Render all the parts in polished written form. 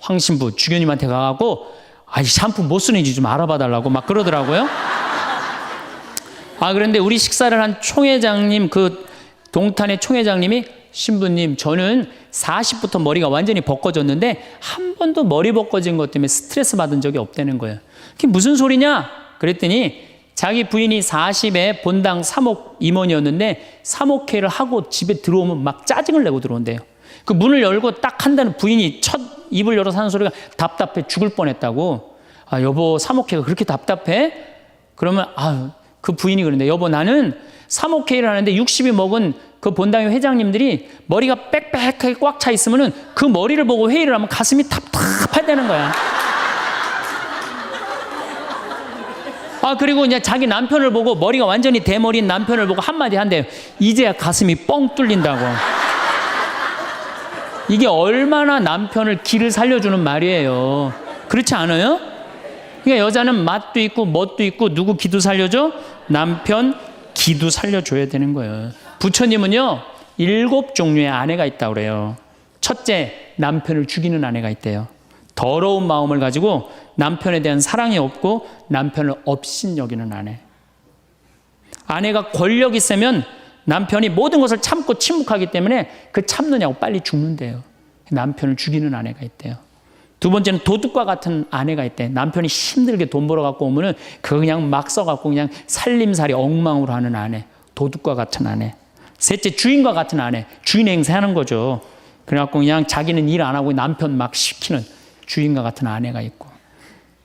황신부 주교님한테 가갖고 샴푸 못 쓰는지 좀 알아봐 달라고 막 그러더라고요. 그런데 우리 식사를 한 총회장님, 그 동탄의 총회장님이, 신부님, 저는 40부터 머리가 완전히 벗겨졌는데 한 번도 머리 벗겨진 것 때문에 스트레스 받은 적이 없다는 거예요. 그게 무슨 소리냐? 그랬더니 자기 부인이 40에 본당 사목 임원이었는데 사목회를 하고 집에 들어오면 막 짜증을 내고 들어온대요. 그 문을 열고 딱 한다는 부인이 첫 입을 열어서 하는 소리가 답답해 죽을 뻔했다고. 여보, 사목회가 그렇게 답답해? 그러면 그 부인이 그런데, 여보, 나는 사목회를 하는데 60이 먹은 그 본당의 회장님들이 머리가 빽빽하게 꽉 차 있으면은 그 머리를 보고 회의를 하면 가슴이 답답하다는 거야. 그리고 이제 자기 남편을 보고, 머리가 완전히 대머리인 남편을 보고 한마디 한대요. 이제야 가슴이 뻥 뚫린다고. 이게 얼마나 남편을 기를 살려주는 말이에요. 그렇지 않아요? 그러니까 여자는 맛도 있고 멋도 있고 누구 기도 살려줘? 남편 기도 살려줘야 되는 거예요. 부처님은요 7종류의 아내가 있다고 그래요. 첫째, 남편을 죽이는 아내가 있대요. 더러운 마음을 가지고 남편에 대한 사랑이 없고 남편을 업신여기는 아내. 아내가 권력 있으면 남편이 모든 것을 참고 침묵하기 때문에 그 참느냐고 빨리 죽는데요. 남편을 죽이는 아내가 있대요. 두 번째는 도둑과 같은 아내가 있대. 남편이 힘들게 돈 벌어 갖고 오면은 그거 그냥 막 써갖고 그냥 살림살이 엉망으로 하는 아내. 도둑과 같은 아내. 셋째, 주인과 같은 아내. 주인 행세하는 거죠. 그래갖고 그냥 자기는 일 안 하고 남편 막 시키는 주인과 같은 아내가 있고.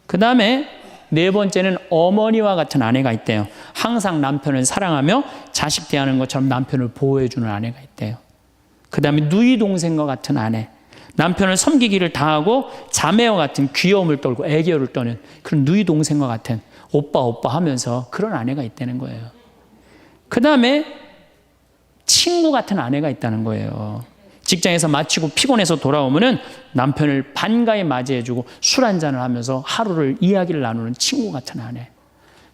그 다음에 네 번째는 어머니와 같은 아내가 있대요. 항상 남편을 사랑하며 자식 대하는 것처럼 남편을 보호해주는 아내가 있대요. 그 다음에 누이 동생과 같은 아내. 남편을 섬기기를 다하고 자매와 같은 귀여움을 떨고 애교를 떠는 그런 누이 동생과 같은 오빠 하면서 그런 아내가 있다는 거예요. 그 다음에 친구 같은 아내가 있다는 거예요. 직장에서 마치고 피곤해서 돌아오면은 남편을 반가이 맞이해주고 술 한잔을 하면서 하루를 이야기를 나누는 친구 같은 아내.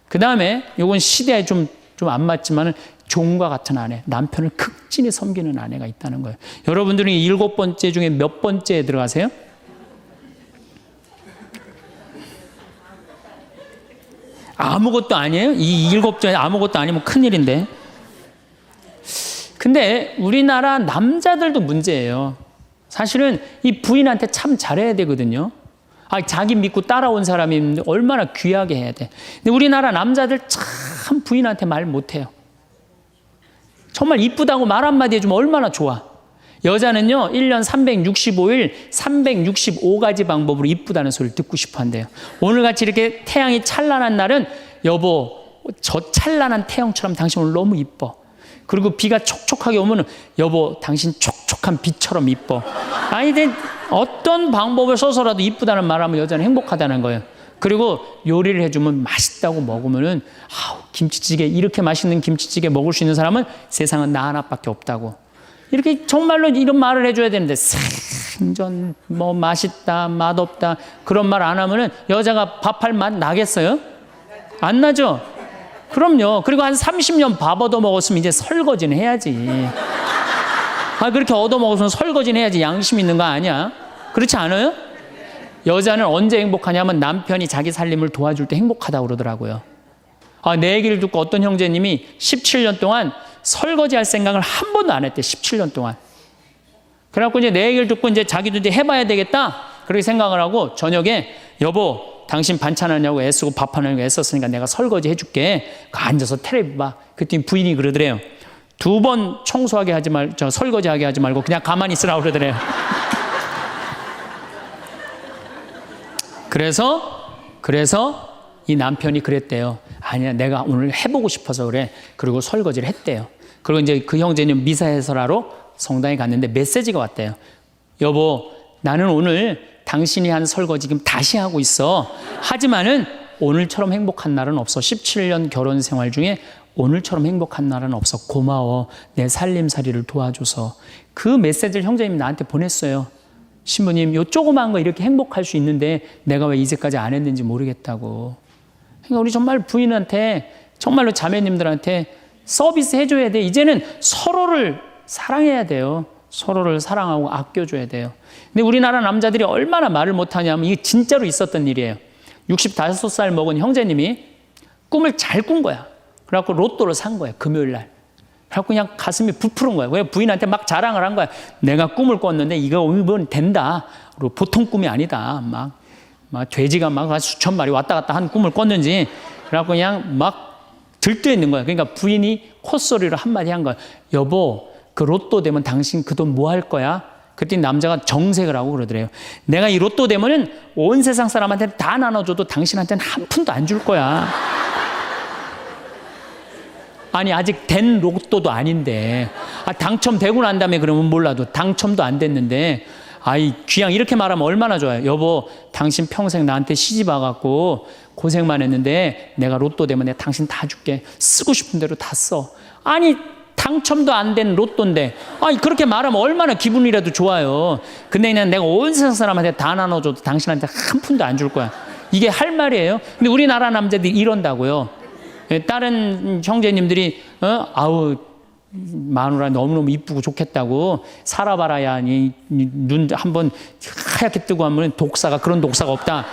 그 다음에 이건 시대에 좀 안 맞지만은 종과 같은 아내, 남편을 극진히 섬기는 아내가 있다는 거예요. 여러분들은 이 7번째 중에 몇 번째에 들어가세요? 아무것도 아니에요? 이 7번째 아무것도 아니면 큰일인데. 근데 우리나라 남자들도 문제예요. 사실은 이 부인한테 참 잘해야 되거든요. 자기 믿고 따라온 사람이 얼마나 귀하게 해야 돼. 근데 우리나라 남자들 참 부인한테 말 못해요. 정말 이쁘다고 말 한마디 해주면 얼마나 좋아. 여자는요 1년 365일 365가지 방법으로 이쁘다는 소리를 듣고 싶어 한대요. 오늘같이 이렇게 태양이 찬란한 날은, 여보, 저 찬란한 태양처럼 당신 오늘 너무 이뻐. 그리고 비가 촉촉하게 오면, 여보, 당신 촉촉한 비처럼 이뻐. 어떤 방법을 써서라도 이쁘다는 말하면 여자는 행복하다는 거예요. 그리고 요리를 해주면 맛있다고 먹으면은, 김치찌개, 이렇게 맛있는 김치찌개 먹을 수 있는 사람은 세상은 나 하나밖에 없다고. 이렇게 정말로 이런 말을 해줘야 되는데, 생전 뭐 맛있다, 맛없다, 그런 말 안 하면은 여자가 밥할 맛 나겠어요? 안 나죠? 그럼요. 그리고 한 30년 밥 얻어먹었으면 이제 설거지는 해야지. 그렇게 얻어먹었으면 설거지는 해야지. 양심 있는 거 아니야? 그렇지 않아요? 여자는 언제 행복하냐면 남편이 자기 살림을 도와줄 때 행복하다고 그러더라고요. 내 얘기를 듣고 어떤 형제님이 17년 동안 설거지할 생각을 한 번도 안 했대. 17년 동안. 그래갖고 이제 내 얘기를 듣고 이제 자기도 이제 해봐야 되겠다, 그렇게 생각을 하고 저녁에, 여보, 당신 반찬하냐고 애쓰고 밥하냐고 애썼으니까 내가 설거지 해줄게. 앉아서 텔레비 봐. 그랬더니 부인이 그러더래요. 2번 청소하게 하지 설거지하게 하지 말고 그냥 가만히 있으라고 그러더래요. 그래서 이 남편이 그랬대요. 아니야, 내가 오늘 해보고 싶어서 그래. 그리고 설거지를 했대요. 그리고 이제 그 형제는 미사 해설하러 성당에 갔는데 메시지가 왔대요. 여보, 나는 오늘 당신이 한 설거지 지금 다시 하고 있어. 하지만은 오늘처럼 행복한 날은 없어. 17년 결혼 생활 중에 오늘처럼 행복한 날은 없어. 고마워. 내 살림살이를 도와줘서. 그 메시지를 형제님이 나한테 보냈어요. 신부님, 요 조그만 거 이렇게 행복할 수 있는데 내가 왜 이제까지 안 했는지 모르겠다고. 그러니까 우리 정말 부인한테, 정말로 자매님들한테 서비스 해줘야 돼. 이제는 서로를 사랑해야 돼요. 서로를 사랑하고 아껴줘야 돼요. 근데 우리나라 남자들이 얼마나 말을 못하냐면 이게 진짜로 있었던 일이에요. 65살 먹은 형제님이 꿈을 잘 꾼 거야. 그래갖고 로또를 산 거야, 금요일 날. 그래갖고 그냥 가슴이 부풀은 거야. 그냥 부인한테 막 자랑을 한 거야. 내가 꿈을 꿨는데 이번 된다. 그리고 보통 꿈이 아니다. 막 돼지가 막 수천 마리 왔다 갔다 한 꿈을 꿨는지. 그래갖고 그냥 막 들떠 있는 거야. 그러니까 부인이 콧소리로 한마디 한 거야. 여보, 그 로또 되면 당신 그 돈 뭐 할 거야? 그랬더니 남자가 정색을 하고 그러더래요. 내가 이 로또 되면은 온 세상 사람한테 다 나눠줘도 당신한테는 한 푼도 안 줄 거야. 아니, 아직 된 로또도 아닌데. 당첨되고 난 다음에 그러면 몰라도 당첨도 안 됐는데, 귀양 이렇게 말하면 얼마나 좋아요. 여보, 당신 평생 나한테 시집 와갖고 고생만 했는데 내가 로또 되면 내가 당신 다 줄게. 쓰고 싶은 대로 다 써. 아니, 당첨도 안 된 로또인데, 그렇게 말하면 얼마나 기분이라도 좋아요. 근데 그냥 내가 온 세상 사람한테 다 나눠줘도 당신한테 한 푼도 안 줄 거야. 이게 할 말이에요. 근데 우리나라 남자들이 이런다고요. 다른 형제님들이 아우 마누라 너무너무 이쁘고 좋겠다고 살아봐라야 눈 한번 하얗게 뜨고 하면 독사가 그런 독사가 없다.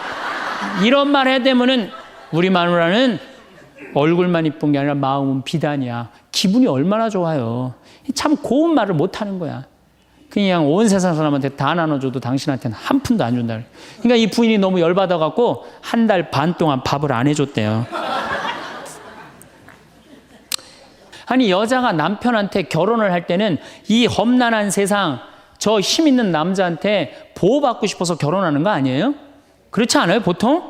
이런 말 해대면은 우리 마누라는 얼굴만 이쁜 게 아니라 마음은 비단이야. 기분이 얼마나 좋아요. 참 고운 말을 못하는 거야. 그냥 온 세상 사람한테 다 나눠줘도 당신한테는 한 푼도 안 준다. 그러니까 이 부인이 너무 열받아갖고 한 달 반 동안 밥을 안 해줬대요. 아니, 여자가 남편한테 결혼을 할 때는 이 험난한 세상, 저 힘 있는 남자한테 보호받고 싶어서 결혼하는 거 아니에요? 그렇지 않아요, 보통?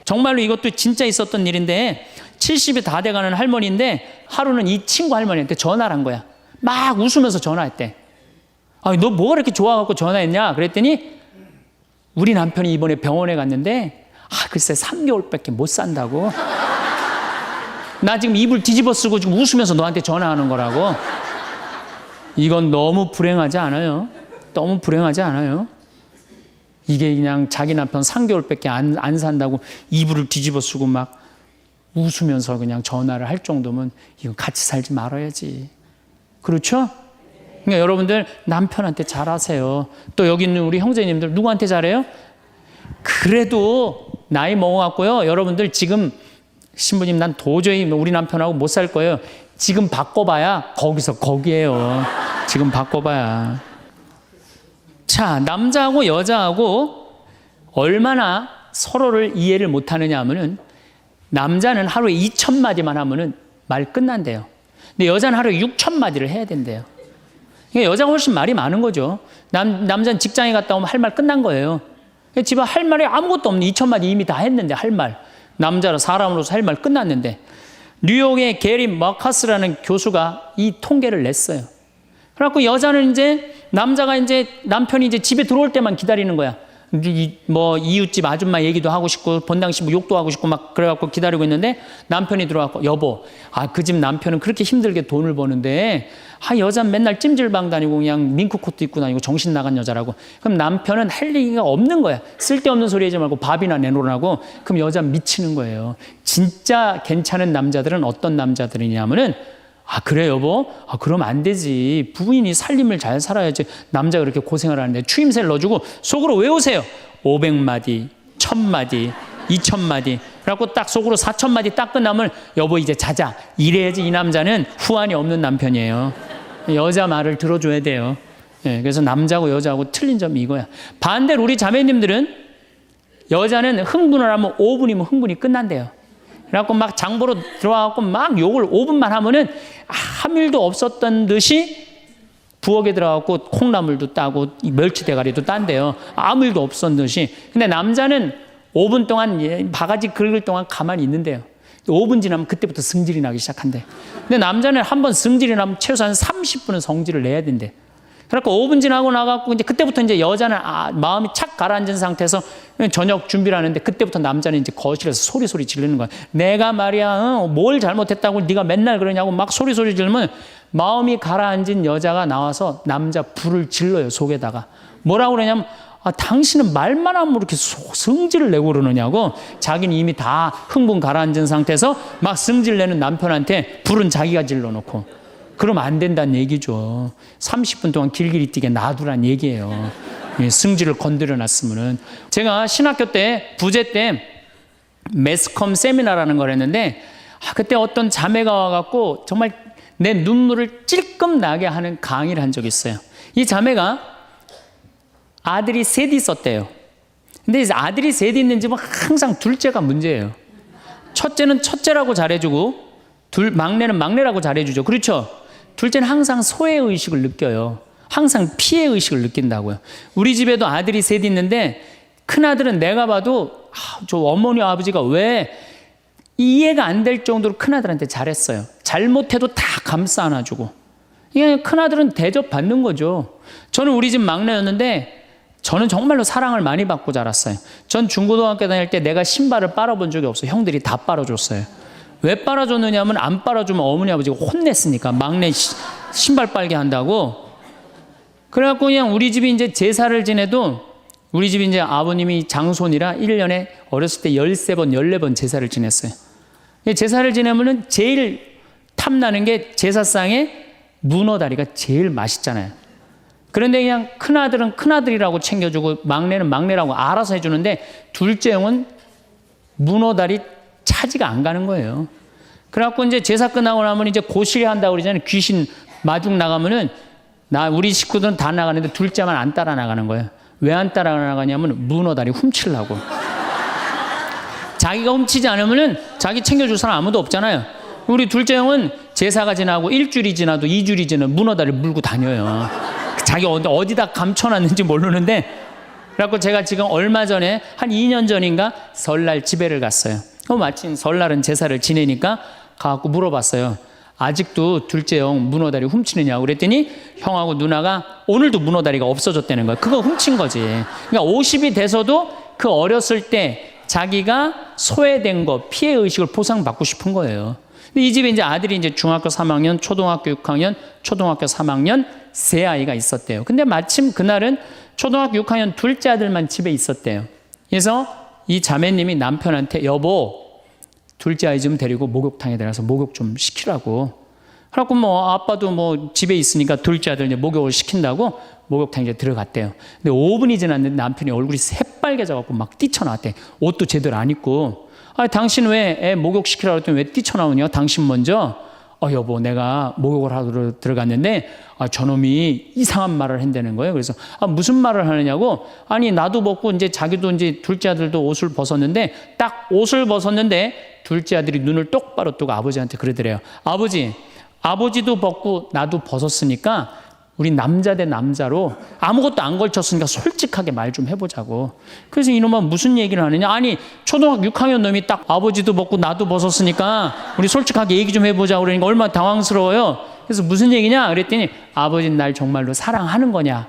정말로 이것도 진짜 있었던 일인데 70이 다 돼가는 할머니인데 하루는 이 친구 할머니한테 전화를 한 거야. 막 웃으면서 전화했대. 너 뭐가 그렇게 좋아갖고 전화했냐? 그랬더니 우리 남편이 이번에 병원에 갔는데 글쎄 3개월밖에 못 산다고. 나 지금 입을 뒤집어 쓰고 지금 웃으면서 너한테 전화하는 거라고. 이건 너무 불행하지 않아요? 너무 불행하지 않아요? 이게 그냥 자기 남편 3개월밖에 안 산다고 이불을 뒤집어 쓰고 막 웃으면서 그냥 전화를 할 정도면 이거 같이 살지 말아야지. 그렇죠? 그러니까 여러분들 남편한테 잘하세요. 또 여기 있는 우리 형제님들 누구한테 잘해요? 그래도 나이 먹어갖고요. 여러분들 지금 신부님 난 도저히 우리 남편하고 못 살 거예요. 지금 바꿔봐야 거기서 거기에요. 지금 바꿔봐야. 자, 남자하고 여자하고 얼마나 서로를 이해를 못하느냐 하면은 남자는 하루에 2,000마디만 하면은 말 끝난대요. 근데 여자는 하루에 6,000마디를 해야 된대요. 그러니까 여자가 훨씬 말이 많은 거죠. 남자는 직장에 갔다 오면 할 말 끝난 거예요. 집에 할 말이 아무것도 없는 2,000마디 이미 다 했는데 할 말. 남자라 사람으로서 할 말 끝났는데 뉴욕의 게리 머카스라는 교수가 이 통계를 냈어요. 그래갖고 여자는 이제 남자가 이제 남편이 이제 집에 들어올 때만 기다리는 거야. 뭐 이웃집 아줌마 얘기도 하고 싶고 본당시 뭐 욕도 하고 싶고 막 그래갖고 기다리고 있는데 남편이 들어와서 여보, 그 집 남편은 그렇게 힘들게 돈을 버는데 여자는 맨날 찜질방 다니고 그냥 밍크코트 입고 다니고 정신 나간 여자라고. 그럼 남편은 할 얘기가 없는 거야. 쓸데없는 소리 하지 말고 밥이나 내놓으라고. 그럼 여자는 미치는 거예요. 진짜 괜찮은 남자들은 어떤 남자들이냐면은 그래 여보? 그럼 안 되지. 부인이 살림을 잘 살아야지. 남자가 그렇게 고생을 하는데 추임새를 넣어주고 속으로 외우세요. 500마디, 1000마디, 2000마디. 그래갖고 딱 속으로 4000마디 딱 끝나면 여보 이제 자자. 이래야지 이 남자는 후환이 없는 남편이에요. 여자 말을 들어줘야 돼요. 그래서 남자하고 여자하고 틀린 점이 이거야. 반대로 우리 자매님들은 여자는 흥분을 하면 5분이면 흥분이 끝난대요. 그래갖고 막 장보러 들어와갖고 막 욕을 5분만 하면은 아무 일도 없었던 듯이 부엌에 들어가갖고 콩나물도 따고 멸치 대가리도 딴대요. 아무 일도 없었던 듯이. 근데 남자는 5분 동안 바가지 긁을 동안 가만히 있는데요. 5분 지나면 그때부터 승질이 나기 시작한대. 근데 남자는 한번 승질이 나면 최소한 30분은 성질을 내야 된대. 그러니까 5분 지나고 나가고 이제 그때부터 이제 여자는 마음이 착 가라앉은 상태에서 저녁 준비를 하는데 그때부터 남자는 이제 거실에서 소리 지르는 거야. 내가 말이야 뭘 잘못했다고 네가 맨날 그러냐고 막 소리 지르면 마음이 가라앉은 여자가 나와서 남자 불을 질러요. 속에다가 뭐라고 그러냐면 당신은 말만 하면 이렇게 성질을 내고 그러느냐고. 자기는 이미 다 흥분 가라앉은 상태에서 막 성질 내는 남편한테 불은 자기가 질러놓고. 그러면 안 된다는 얘기죠. 30분 동안 길길이 뛰게 놔두란 얘기예요. 승질을 건드려 놨으면은. 제가 신학교 때, 부제 때 매스컴 세미나라는 걸 했는데, 그때 어떤 자매가 와갖고 정말 내 눈물을 찔끔 나게 하는 강의를 한 적이 있어요. 이 자매가 아들이 셋 있었대요. 근데 이제 아들이 셋 있는 집은 항상 둘째가 문제예요. 첫째는 첫째라고 잘해주고, 막내는 막내라고 잘해주죠. 그렇죠? 둘째는 항상 소외의식을 느껴요. 항상 피해의식을 느낀다고요. 우리 집에도 아들이 셋 있는데, 큰아들은 내가 봐도 저 어머니 아버지가 왜 이해가 안 될 정도로 큰아들한테 잘했어요. 잘못해도 다 감싸 안아주고. 이게 큰아들은 대접받는 거죠. 저는 우리 집 막내였는데 저는 정말로 사랑을 많이 받고 자랐어요. 전 중고등학교 다닐 때 내가 신발을 빨아본 적이 없어요. 형들이 다 빨아줬어요. 왜 빨아줬느냐면 안 빨아주면 어머니 아버지가 혼냈으니까 막내 신발 빨게 한다고. 그래갖고 그냥 우리 집이 이제 제사를 지내도 우리 집이 이제 아버님이 장손이라 1년에 어렸을 때 13번, 14번 제사를 지냈어요. 제사를 지내면은 제일 탐나는 게 제사상에 문어다리가 제일 맛있잖아요. 그런데 그냥 큰아들은 큰아들이라고 챙겨주고 막내는 막내라고 알아서 해주는데 둘째 형은 문어다리 차지가 안 가는 거예요. 그래갖고 이제 제사 끝나고 나면 이제 고시리 한다고 그러잖아요. 귀신 마중 나가면은 우리 식구들은 다 나가는데 둘째만 안 따라 나가는 거예요. 왜 안 따라 나가냐면 문어다리 훔치려고. 자기가 훔치지 않으면은 자기 챙겨줄 사람 아무도 없잖아요. 우리 둘째 형은 제사가 지나고 일주일이 지나도 2주일이 지나도 문어다리를 물고 다녀요. 자기 어디다 감춰놨는지 모르는데. 그래갖고 제가 지금 얼마 전에 한 2년 전인가 설날 집회를 갔어요. 마침 설날은 제사를 지내니까 가갖고 물어봤어요. 아직도 둘째 형 문어다리 훔치느냐고 그랬더니 형하고 누나가 오늘도 문어다리가 없어졌다는 거예요. 그거 훔친 거지. 그러니까 50이 돼서도 그 어렸을 때 자기가 소외된 거, 피해의식을 보상받고 싶은 거예요. 근데 이 집에 이제 아들이 이제 중학교 3학년, 초등학교 6학년, 초등학교 3학년 세 아이가 있었대요. 근데 마침 그날은 초등학교 6학년 둘째 아들만 집에 있었대요. 그래서 이 자매님이 남편한테 여보, 둘째 아이 좀 데리고 목욕탕에 들어가서 목욕 좀 시키라고. 그래갖고 뭐 아빠도 뭐 집에 있으니까 둘째 아들 이제 목욕을 시킨다고 목욕탕에 들어갔대요. 근데 5분이 지났는데 남편이 얼굴이 새빨개져갖고 막 뛰쳐나왔대. 옷도 제대로 안 입고. 당신 왜 애 목욕 시키라고 했더니 왜 뛰쳐나오냐? 당신 먼저. 여보, 내가 목욕을 하러 들어갔는데 저놈이 이상한 말을 한다는 거예요. 그래서 무슨 말을 하느냐고. 아니 나도 벗고 이제 자기도 이제 둘째 아들도 옷을 벗었는데 딱 옷을 벗었는데 둘째 아들이 눈을 똑바로 뜨고 아버지한테 그러더래요. 아버지도 벗고 나도 벗었으니까 우리 남자 대 남자로 아무것도 안 걸쳤으니까 솔직하게 말 좀 해보자고. 그래서 이놈은 무슨 얘기를 하느냐. 아니 초등학교 6학년 놈이 딱 아버지도 벗고 나도 벗었으니까 우리 솔직하게 얘기 좀 해보자고 그러니까 얼마나 당황스러워요. 그래서 무슨 얘기냐 그랬더니 아버지는 날 정말로 사랑하는 거냐.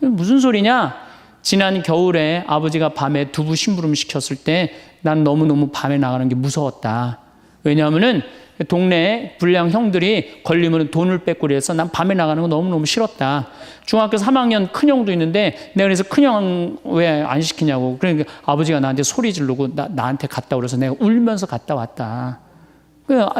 무슨 소리냐. 지난 겨울에 아버지가 밤에 두부 심부름 시켰을 때 난 너무너무 밤에 나가는 게 무서웠다. 왜냐하면은 동네에 불량 형들이 걸리면 돈을 뺏고 그래서 난 밤에 나가는 거 너무너무 싫었다. 중학교 3학년 큰형도 있는데 내가 그래서 큰형 왜 안 시키냐고. 그러니까 아버지가 나한테 소리 지르고 나한테 갔다 그래서 내가 울면서 갔다 왔다.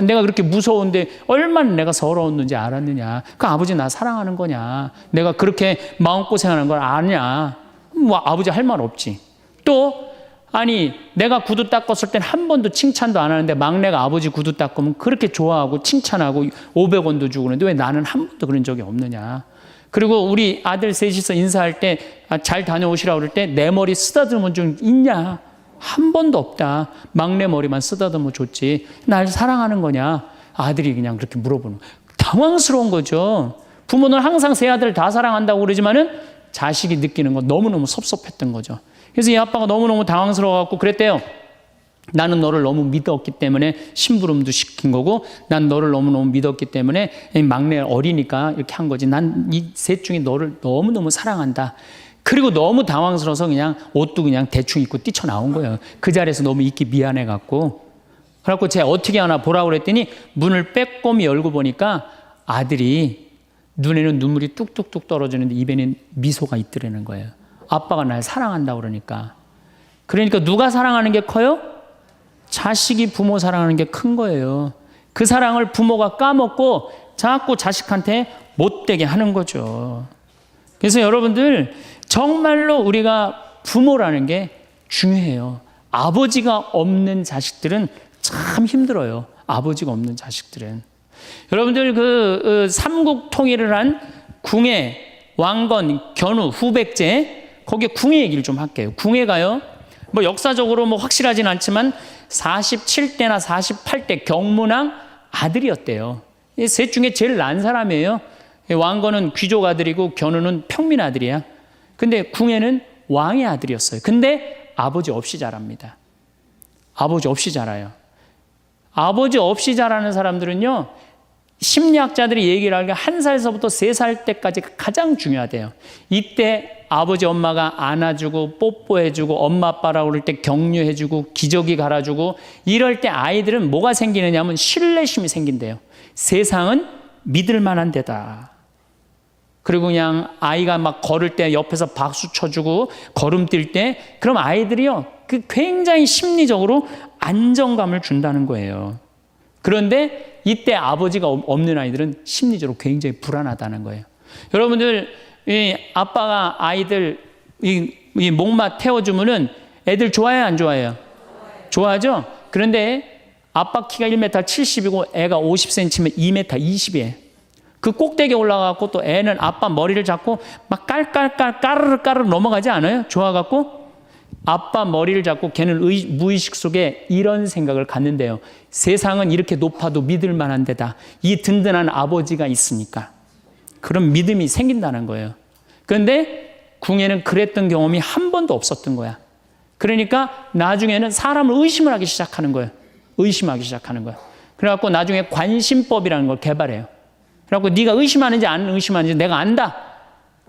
내가 그렇게 무서운데 얼마나 내가 서러웠는지 알았느냐. 그 아버지 나 사랑하는 거냐. 내가 그렇게 마음고생하는 걸 아냐. 뭐 아버지 할 말 없지. 또 아니 내가 구두 닦았을 땐 한 번도 칭찬도 안 하는데 막내가 아버지 구두 닦으면 그렇게 좋아하고 칭찬하고 500원도 주고 그러는데 왜 나는 한 번도 그런 적이 없느냐. 그리고 우리 아들 셋이서 인사할 때 잘 다녀오시라고 그럴 때 내 머리 쓰다듬은 적 있냐. 한 번도 없다. 막내 머리만 쓰다듬어 줬지. 날 사랑하는 거냐. 아들이 그냥 그렇게 물어보는 거예요. 당황스러운 거죠. 부모는 항상 세 아들 다 사랑한다고 그러지만은 자식이 느끼는 건 너무너무 섭섭했던 거죠. 그래서 이 아빠가 너무너무 당황스러워갖고 그랬대요. 나는 너를 너무 믿었기 때문에 심부름도 시킨 거고 난 너를 너무너무 믿었기 때문에 막내 어리니까 이렇게 한 거지. 난 이 셋 중에 너를 너무너무 사랑한다. 그리고 너무 당황스러워서 그냥 옷도 그냥 대충 입고 뛰쳐나온 거예요. 그 자리에서 너무 있기 미안해갖고. 그래갖고 제가 어떻게 하나 보라고 그랬더니 문을 빼꼼히 열고 보니까 아들이 눈에는 눈물이 뚝뚝뚝 떨어지는데 입에는 미소가 있더라는 거예요. 아빠가 날 사랑한다고 그러니까. 그러니까 누가 사랑하는 게 커요? 자식이 부모 사랑하는 게 큰 거예요. 그 사랑을 부모가 까먹고 자꾸 자식한테 못되게 하는 거죠. 그래서 여러분들 정말로 우리가 부모라는 게 중요해요. 아버지가 없는 자식들은 참 힘들어요. 아버지가 없는 자식들은. 여러분들 그 삼국 통일을 한 궁예, 왕건, 견우, 후백제, 거기에 궁예 얘기를 좀 할게요. 궁예가요, 뭐 역사적으로 뭐 확실하진 않지만 47대나 48대 경문왕 아들이었대요. 셋 중에 제일 난 사람이에요. 왕건은 귀족 아들이고 견우는 평민 아들이야. 근데 궁예는 왕의 아들이었어요. 근데 아버지 없이 자랍니다. 아버지 없이 자라요. 아버지 없이 자라는 사람들은요, 심리학자들이 얘기를 하기를 1살서부터 3살 때까지 가장 중요하대요. 이때 아버지 엄마가 안아주고 뽀뽀해주고 엄마 아빠라고 그럴 때 격려해주고 기저귀 갈아주고 이럴 때 아이들은 뭐가 생기느냐 하면 신뢰심이 생긴대요. 세상은 믿을 만한 데다. 그리고 그냥 아이가 막 걸을 때 옆에서 박수 쳐주고 걸음 뛸 때 그럼 아이들이요, 그 굉장히 심리적으로 안정감을 준다는 거예요. 그런데 이때 아버지가 없는 아이들은 심리적으로 굉장히 불안하다는 거예요. 여러분들, 이 아빠가 아이들 이 목마 태워주면은 애들 좋아해요, 안 좋아해요? 좋아하죠? 그런데 아빠 키가 1m 70이고 애가 50cm면 2m 20이에요. 그 꼭대기에 올라가고 또 애는 아빠 머리를 잡고 막 깔깔깔 까르르 넘어가지 않아요? 좋아갖고 아빠 머리를 잡고 걔는 무의식 속에 이런 생각을 갖는데요. 세상은 이렇게 높아도 믿을 만한 데다. 이 든든한 아버지가 있으니까. 그런 믿음이 생긴다는 거예요. 그런데 궁예는 그랬던 경험이 한 번도 없었던 거야. 그러니까 나중에는 사람을 의심을 하기 시작하는 거예요. 의심하기 시작하는 거예요. 그래갖고 나중에 관심법이라는 걸 개발해요. 그래갖고 네가 의심하는지 안 의심하는지 내가 안다.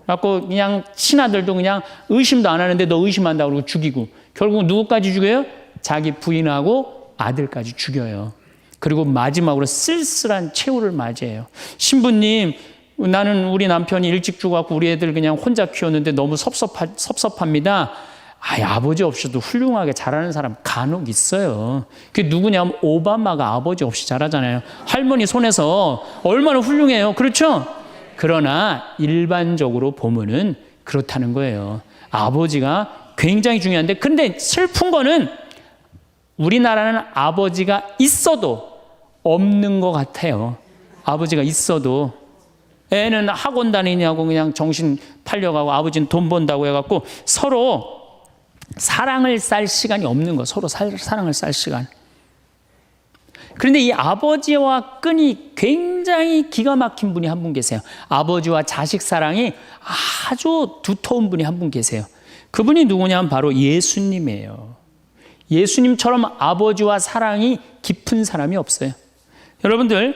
그래갖고 그냥 친아들도 그냥 의심도 안 하는데 너 의심한다고 그러고 죽이고, 결국 누구까지 죽여요? 자기 부인하고 아들까지 죽여요. 그리고 마지막으로 쓸쓸한 최후를 맞이해요. 신부님, 나는 우리 남편이 일찍 죽어갖고 우리 애들 그냥 혼자 키웠는데 너무 섭섭합니다. 아버지 없이도 훌륭하게 자라는 사람 간혹 있어요. 그게 누구냐면 오바마가 아버지 없이 자라잖아요. 할머니 손에서 얼마나 훌륭해요. 그렇죠? 그러나 일반적으로 보면은 그렇다는 거예요. 아버지가 굉장히 중요한데, 근데 슬픈 거는 우리나라는 아버지가 있어도 없는 것 같아요. 아버지가 있어도 애는 학원 다니냐고 그냥 정신 팔려가고 아버지는 돈 번다고 해갖고 서로 사랑을 쌀 시간이 없는 거, 서로 사랑을 쌀 시간. 그런데 이 아버지와 끈이 굉장히 기가 막힌 분이 한 분 계세요. 아버지와 자식 사랑이 아주 두터운 분이 한 분 계세요. 그분이 누구냐면 바로 예수님이에요. 예수님처럼 아버지와 사랑이 깊은 사람이 없어요. 여러분들,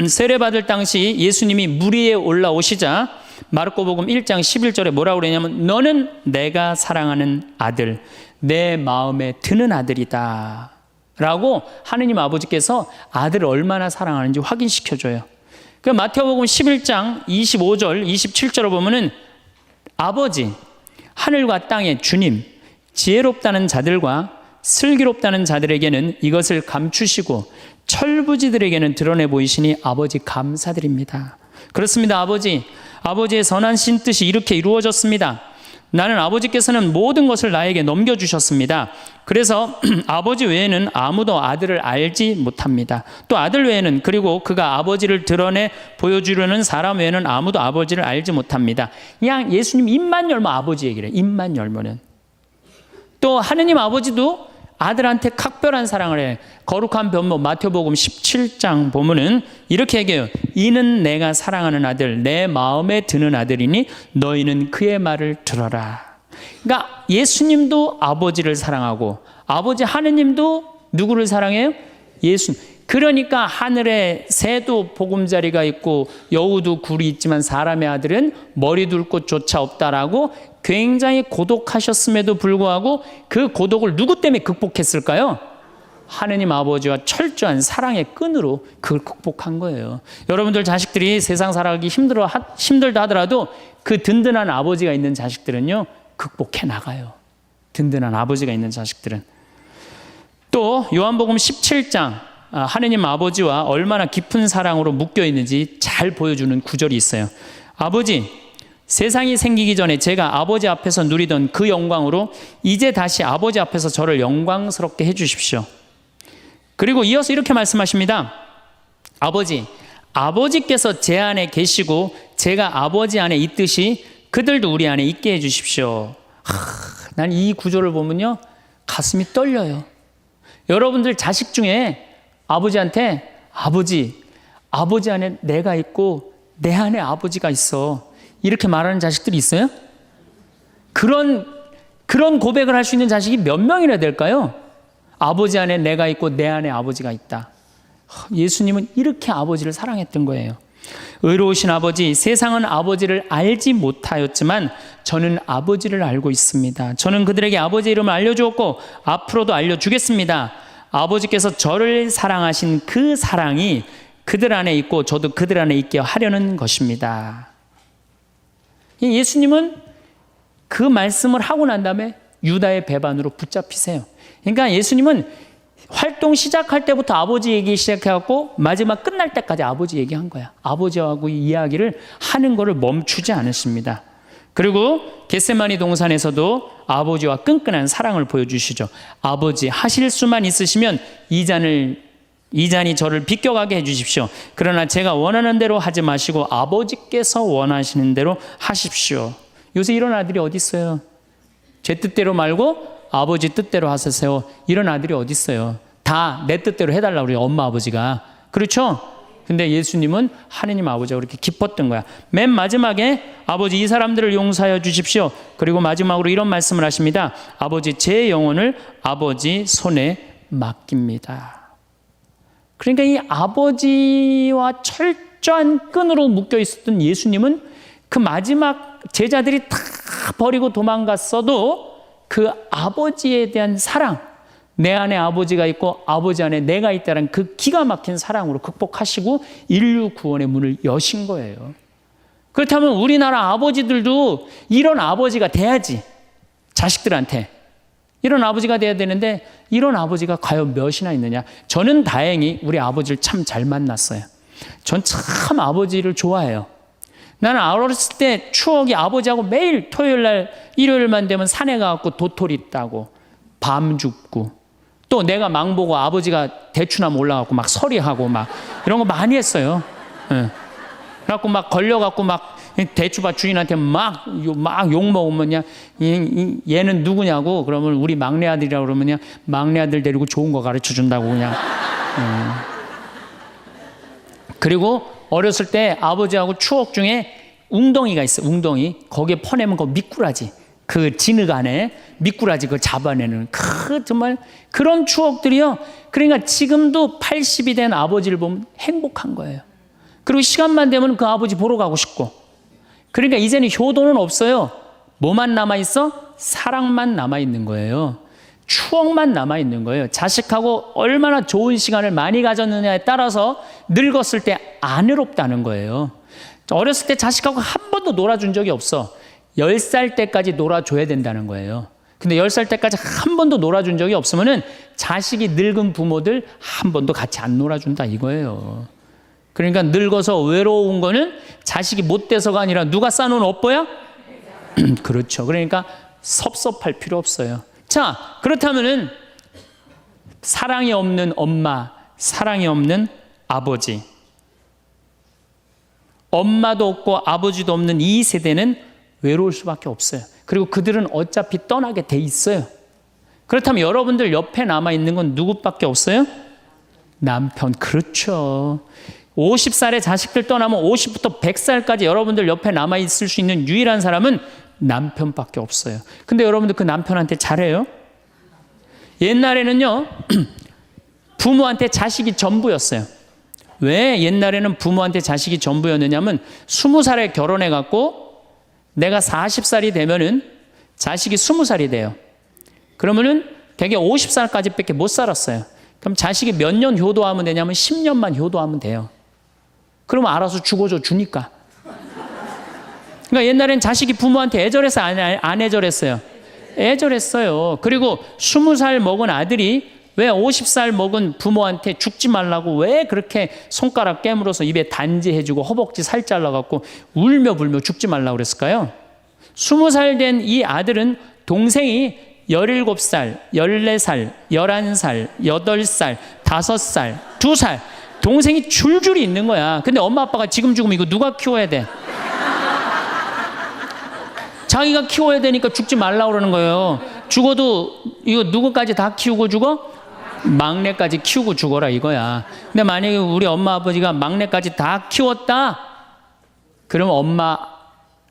세례받을 당시 예수님이 물 위에 올라오시자 마르코복음 1장 11절에 뭐라고 그러냐면 너는 내가 사랑하는 아들, 내 마음에 드는 아들이다 라고 하느님 아버지께서 아들을 얼마나 사랑하는지 확인시켜줘요. 그 마태복음 11장 25절 27절을 보면은 아버지, 하늘과 땅의 주님, 지혜롭다는 자들과 슬기롭다는 자들에게는 이것을 감추시고 철부지들에게는 드러내 보이시니 아버지 감사드립니다. 그렇습니다. 아버지의 선한 신 뜻이 이렇게 이루어졌습니다. 나는 아버지께서는 모든 것을 나에게 넘겨주셨습니다. 그래서 아버지 외에는 아무도 아들을 알지 못합니다. 또 아들 외에는, 그리고 그가 아버지를 드러내 보여주려는 사람 외에는 아무도 아버지를 알지 못합니다. 그냥 예수님 입만 열면 아버지 얘기를 해요. 입만 열면은. 또 하느님 아버지도 아들한테 각별한 사랑을 해. 거룩한 변모 마태복음 17장 보면은 이렇게 얘기해요. 이는 내가 사랑하는 아들, 내 마음에 드는 아들이니 너희는 그의 말을 들어라. 그러니까 예수님도 아버지를 사랑하고 아버지 하느님도 누구를 사랑해요? 예수님. 그러니까 하늘에 새도 보금자리가 있고 여우도 굴이 있지만 사람의 아들은 머리 둘 곳조차 없다라고 굉장히 고독하셨음에도 불구하고 그 고독을 누구 때문에 극복했을까요? 하느님 아버지와 철저한 사랑의 끈으로 그걸 극복한 거예요. 여러분들 자식들이 세상 살아가기 힘들다 하더라도 그 든든한 아버지가 있는 자식들은요, 극복해 나가요. 든든한 아버지가 있는 자식들은. 또 요한복음 17장 하느님 아버지와 얼마나 깊은 사랑으로 묶여 있는지 잘 보여주는 구절이 있어요. 아버지, 세상이 생기기 전에 제가 아버지 앞에서 누리던 그 영광으로 이제 다시 아버지 앞에서 저를 영광스럽게 해주십시오. 그리고 이어서 이렇게 말씀하십니다. 아버지께서 제 안에 계시고 제가 아버지 안에 있듯이 그들도 우리 안에 있게 해주십시오. 난 이 구절을 보면요, 가슴이 떨려요. 여러분들 자식 중에 아버지한테 아버지 안에 내가 있고 내 안에 아버지가 있어, 이렇게 말하는 자식들이 있어요? 그런 고백을 할 수 있는 자식이 몇 명이나 될까요? 아버지 안에 내가 있고 내 안에 아버지가 있다. 예수님은 이렇게 아버지를 사랑했던 거예요. 의로우신 아버지, 세상은 아버지를 알지 못하였지만 저는 아버지를 알고 있습니다. 저는 그들에게 아버지의 이름을 알려주었고 앞으로도 알려주겠습니다. 아버지께서 저를 사랑하신 그 사랑이 그들 안에 있고 저도 그들 안에 있게 하려는 것입니다. 예수님은 그 말씀을 하고 난 다음에 유다의 배반으로 붙잡히세요. 그러니까 예수님은 활동 시작할 때부터 아버지 얘기 시작해갖고 마지막 끝날 때까지 아버지 얘기한 거야. 아버지하고 이야기를 하는 거를 멈추지 않으십니다. 그리고 겟세마니 동산에서도 아버지와 끈끈한 사랑을 보여주시죠. 아버지, 하실 수만 있으시면 이 잔이 저를 비껴가게 해주십시오. 그러나 제가 원하는 대로 하지 마시고 아버지께서 원하시는 대로 하십시오. 요새 이런 아들이 어디 있어요? 제 뜻대로 말고 아버지 뜻대로 하세요. 이런 아들이 어디 있어요? 다 내 뜻대로 해달라고 그래요, 엄마 아버지가. 그렇죠? 근데 예수님은 하느님 아버지가 그렇게 기뻤던 거야. 맨 마지막에 아버지, 이 사람들을 용서하여 주십시오. 그리고 마지막으로 이런 말씀을 하십니다. 아버지, 제 영혼을 아버지 손에 맡깁니다. 그러니까 이 아버지와 철저한 끈으로 묶여 있었던 예수님은 그 마지막 제자들이 다 버리고 도망갔어도 그 아버지에 대한 사랑, 내 안에 아버지가 있고 아버지 안에 내가 있다는 그 기가 막힌 사랑으로 극복하시고 인류 구원의 문을 여신 거예요. 그렇다면 우리나라 아버지들도 이런 아버지가 돼야지. 자식들한테 이런 아버지가 돼야 되는데 이런 아버지가 과연 몇이나 있느냐. 저는 다행히 우리 아버지를 참 잘 만났어요. 전 참 아버지를 좋아해요. 나는 어렸을 때 추억이 아버지하고 매일 토요일 날 일요일만 되면 산에 가갖고 도토리 따고 밤 줍고 또 내가 망 보고 아버지가 대추나무 올라가고 막 서리하고 막 이런 거 많이 했어요. 예. 그래갖고 막 걸려갖고 막 대추밭 주인한테 막 욕 먹으면 그냥 얘는 누구냐고 그러면 우리 막내 아들이라고 그러면 그냥 막내 아들 데리고 좋은 거 가르쳐 준다고 그냥. 그리고 어렸을 때 아버지하고 추억 중에 웅덩이가 있어요. 웅덩이. 거기에 퍼내면 그 미꾸라지. 그 진흙 안에 미꾸라지 그걸 잡아내는 정말 그런 추억들이요. 그러니까 지금도 80이 된 아버지를 보면 행복한 거예요. 그리고 시간만 되면 그 아버지 보러 가고 싶고. 그러니까 이제는 효도는 없어요. 뭐만 남아있어? 사랑만 남아있는 거예요. 추억만 남아있는 거예요. 자식하고 얼마나 좋은 시간을 많이 가졌느냐에 따라서 늙었을 때 안 외롭다는 거예요. 어렸을 때 자식하고 한 번도 놀아준 적이 없어. 10살 때까지 놀아줘야 된다는 거예요. 근데 10살 때까지 한 번도 놀아준 적이 없으면은 자식이 늙은 부모들 한 번도 같이 안 놀아준다 이거예요. 그러니까 늙어서 외로운 거는 자식이 못 돼서가 아니라 누가 싸놓은 업보야? 그렇죠. 그러니까 섭섭할 필요 없어요. 자, 그렇다면은 사랑이 없는 엄마, 사랑이 없는 아버지, 엄마도 없고 아버지도 없는 이 세대는 외로울 수밖에 없어요. 그리고 그들은 어차피 떠나게 돼 있어요. 그렇다면 여러분들 옆에 남아있는 건 누구밖에 없어요? 남편. 그렇죠. 50살에 자식들 떠나면 50부터 100살까지 여러분들 옆에 남아있을 수 있는 유일한 사람은 남편밖에 없어요. 근데 여러분들 그 남편한테 잘해요? 옛날에는요, 부모한테 자식이 전부였어요. 왜 옛날에는 부모한테 자식이 전부였느냐면 20살에 결혼해갖고 내가 40살이 되면은 자식이 20살이 돼요. 그러면은 되게 50살까지 밖에 못 살았어요. 그럼 자식이 몇 년 효도하면 되냐면 10년만 효도하면 돼요. 그러면 알아서 죽어줘 주니까. 그러니까 옛날엔 자식이 부모한테 애절해서 안 애절했어요? 애절했어요. 그리고 20살 먹은 아들이 왜 50살 먹은 부모한테 죽지 말라고 왜 그렇게 손가락 깨물어서 입에 단지해주고 허벅지 살 잘라갖고 울며 불며 죽지 말라고 그랬을까요? 20살 된 이 아들은 동생이 17살, 14살, 11살, 8살, 5살, 2살 동생이 줄줄이 있는 거야. 근데 엄마 아빠가 지금 죽으면 이거 누가 키워야 돼? 자기가 키워야 되니까 죽지 말라고 그러는 거예요. 죽어도 이거 누구까지 다 키우고 죽어? 막내까지 키우고 죽어라 이거야. 근데 만약에 우리 엄마 아버지가 막내까지 다 키웠다? 그러면 엄마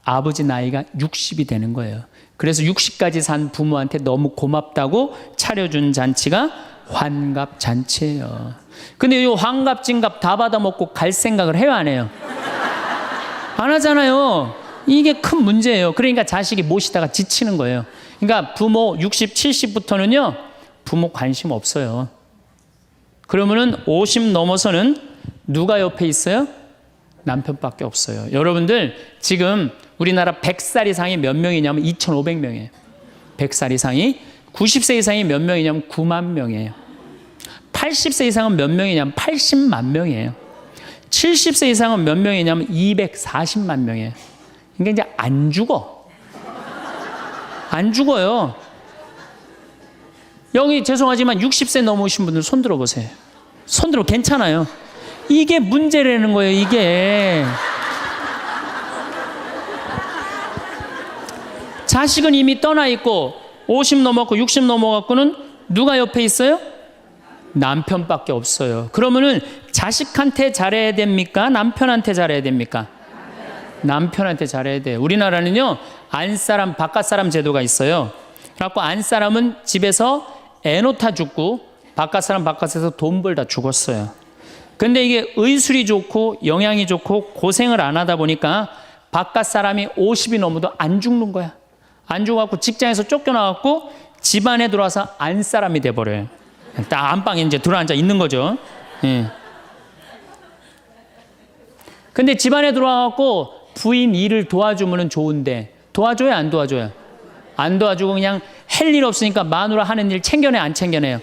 아버지 나이가 60이 되는 거예요. 그래서 60까지 산 부모한테 너무 고맙다고 차려준 잔치가 환갑잔치예요. 근데 이 환갑진갑 다 받아먹고 갈 생각을 해요, 안 해요? 안 하잖아요. 이게 큰 문제예요. 그러니까 자식이 모시다가 지치는 거예요. 그러니까 부모 60, 70부터는요 부모 관심 없어요. 그러면은 50 넘어서는 누가 옆에 있어요? 남편밖에 없어요. 여러분들 지금 우리나라 100살 이상이 몇 명이냐면 2,500명이에요. 100살 이상이. 90세 이상이 몇 명이냐면 9만 명이에요. 80세 이상은 몇 명이냐면 80만 명이에요. 70세 이상은 몇 명이냐면 240만 명이에요. 그러니까 이제 안 죽어. 안 죽어요. 여기 죄송하지만 60세 넘으신 분들 손 들어보세요. 손 들어 괜찮아요. 이게 문제라는 거예요, 이게. 자식은 이미 떠나 있고 50 넘었고 60 넘어갖고는 누가 옆에 있어요? 남편밖에 없어요. 그러면은 자식한테 잘해야 됩니까? 남편한테 잘해야 됩니까? 남편한테 잘해야 돼요. 우리나라는요 안사람 바깥사람 제도가 있어요. 그래갖고 안사람은 집에서 애 놓다 죽고 바깥사람 바깥에서 돈 벌다 죽었어요. 근데 이게 의술이 좋고 영양이 좋고 고생을 안 하다 보니까 바깥사람이 50이 넘어도 안 죽는 거야. 안 죽어갖고 직장에서 쫓겨나갖고 집안에 들어와서 안사람이 돼버려요. 딱 안방에 이제 들어앉아 있는 거죠. 예. 근데 집안에 들어와갖고 부인 일을 도와주면 좋은데 도와줘요, 안 도와줘요? 안 도와주고 그냥 할 일 없으니까 마누라 하는 일 챙겨내, 안 챙겨내요?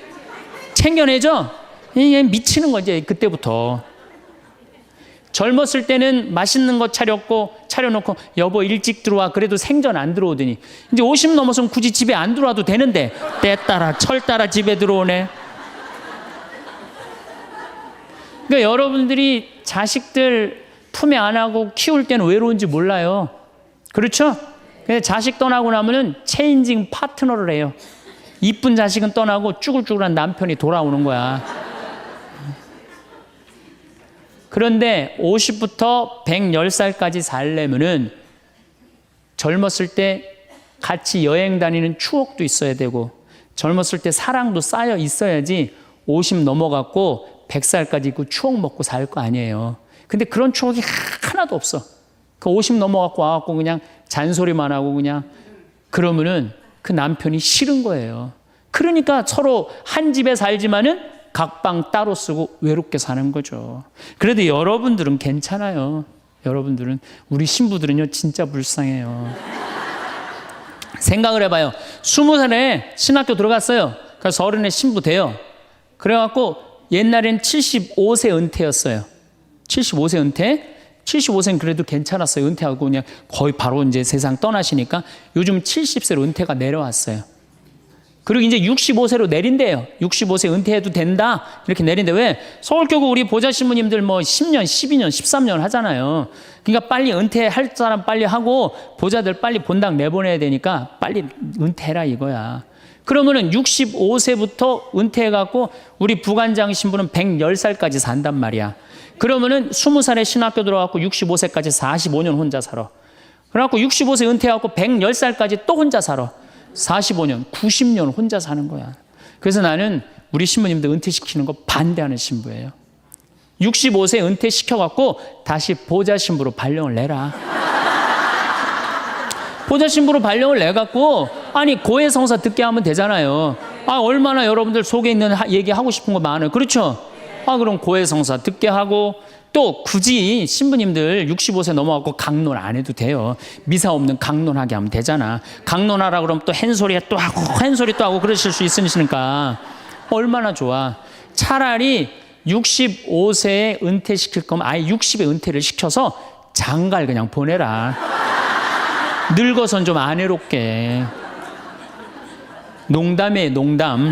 챙겨내죠? 이게 미치는 거지, 그때부터. 젊었을 때는 맛있는 거 차려놓고 여보 일찍 들어와. 그래도 생전 안 들어오더니 이제 50 넘어서는 굳이 집에 안 들어와도 되는데 때 따라 철 따라 집에 들어오네. 그러니까 여러분들이 자식들 품에 안하고 키울 때는 외로운지 몰라요. 그렇죠? 근데 자식 떠나고 나면은 체인징 파트너를 해요. 이쁜 자식은 떠나고 쭈글쭈글한 남편이 돌아오는 거야. 그런데 50부터 110살까지 살려면은 젊었을 때 같이 여행 다니는 추억도 있어야 되고 젊었을 때 사랑도 쌓여 있어야지 50 넘어갔고 100살까지 있고 추억 먹고 살 거 아니에요. 근데 그런 추억이 하나도 없어. 그 50 넘어갖고 와갖고 그냥 잔소리만 하고 그냥 그러면은 그 남편이 싫은 거예요. 그러니까 서로 한 집에 살지만은 각방 따로 쓰고 외롭게 사는 거죠. 그래도 여러분들은 괜찮아요. 여러분들은, 우리 신부들은요 진짜 불쌍해요. 생각을 해봐요. 20살에 신학교 들어갔어요. 그래서 30에 신부 돼요. 그래갖고 옛날엔 75세 은퇴였어요. 75세 은퇴. 75세는 그래도 괜찮았어요. 은퇴하고 그냥 거의 바로 이제 세상 떠나시니까 요즘 70세로 은퇴가 내려왔어요. 그리고 이제 65세로 내린대요. 65세 은퇴해도 된다. 이렇게 내린대. 왜? 서울교구 우리 보좌 신부님들 뭐 10년, 12년, 13년 하잖아요. 그러니까 빨리 은퇴할 사람 빨리 하고 보좌들 빨리 본당 내보내야 되니까 빨리 은퇴해라 이거야. 그러면은 65세부터 은퇴해갖고 우리 부관장 신부는 110살까지 산단 말이야. 그러면은 20살에 신학교 들어갖고 65세까지 45년 혼자 살아. 그래갖고 65세 은퇴해갖고 110살까지 또 혼자 살아. 45년, 90년 혼자 사는 거야. 그래서 나는 우리 신부님들 은퇴시키는 거 반대하는 신부예요. 65세 은퇴시켜갖고 다시 보좌 신부로 발령을 내라. 보좌 신부로 발령을 내갖고 아니 고해성사 듣게 하면 되잖아요. 아 얼마나 여러분들 속에 있는 얘기하고 싶은 거 많아요. 그렇죠? 아 그럼 고해성사 듣게 하고 또 굳이 신부님들 65세 넘어가고 강론 안 해도 돼요. 미사 없는 강론하게 하면 되잖아. 강론하라 그러면 또 한 소리 또 하고 한 소리 또 하고 그러실 수 있으니까 얼마나 좋아. 차라리 65세에 은퇴시킬 거면 아예 60에 은퇴를 시켜서 장가를 그냥 보내라. 늙어선 좀 안 외롭게. 농담이에요, 농담.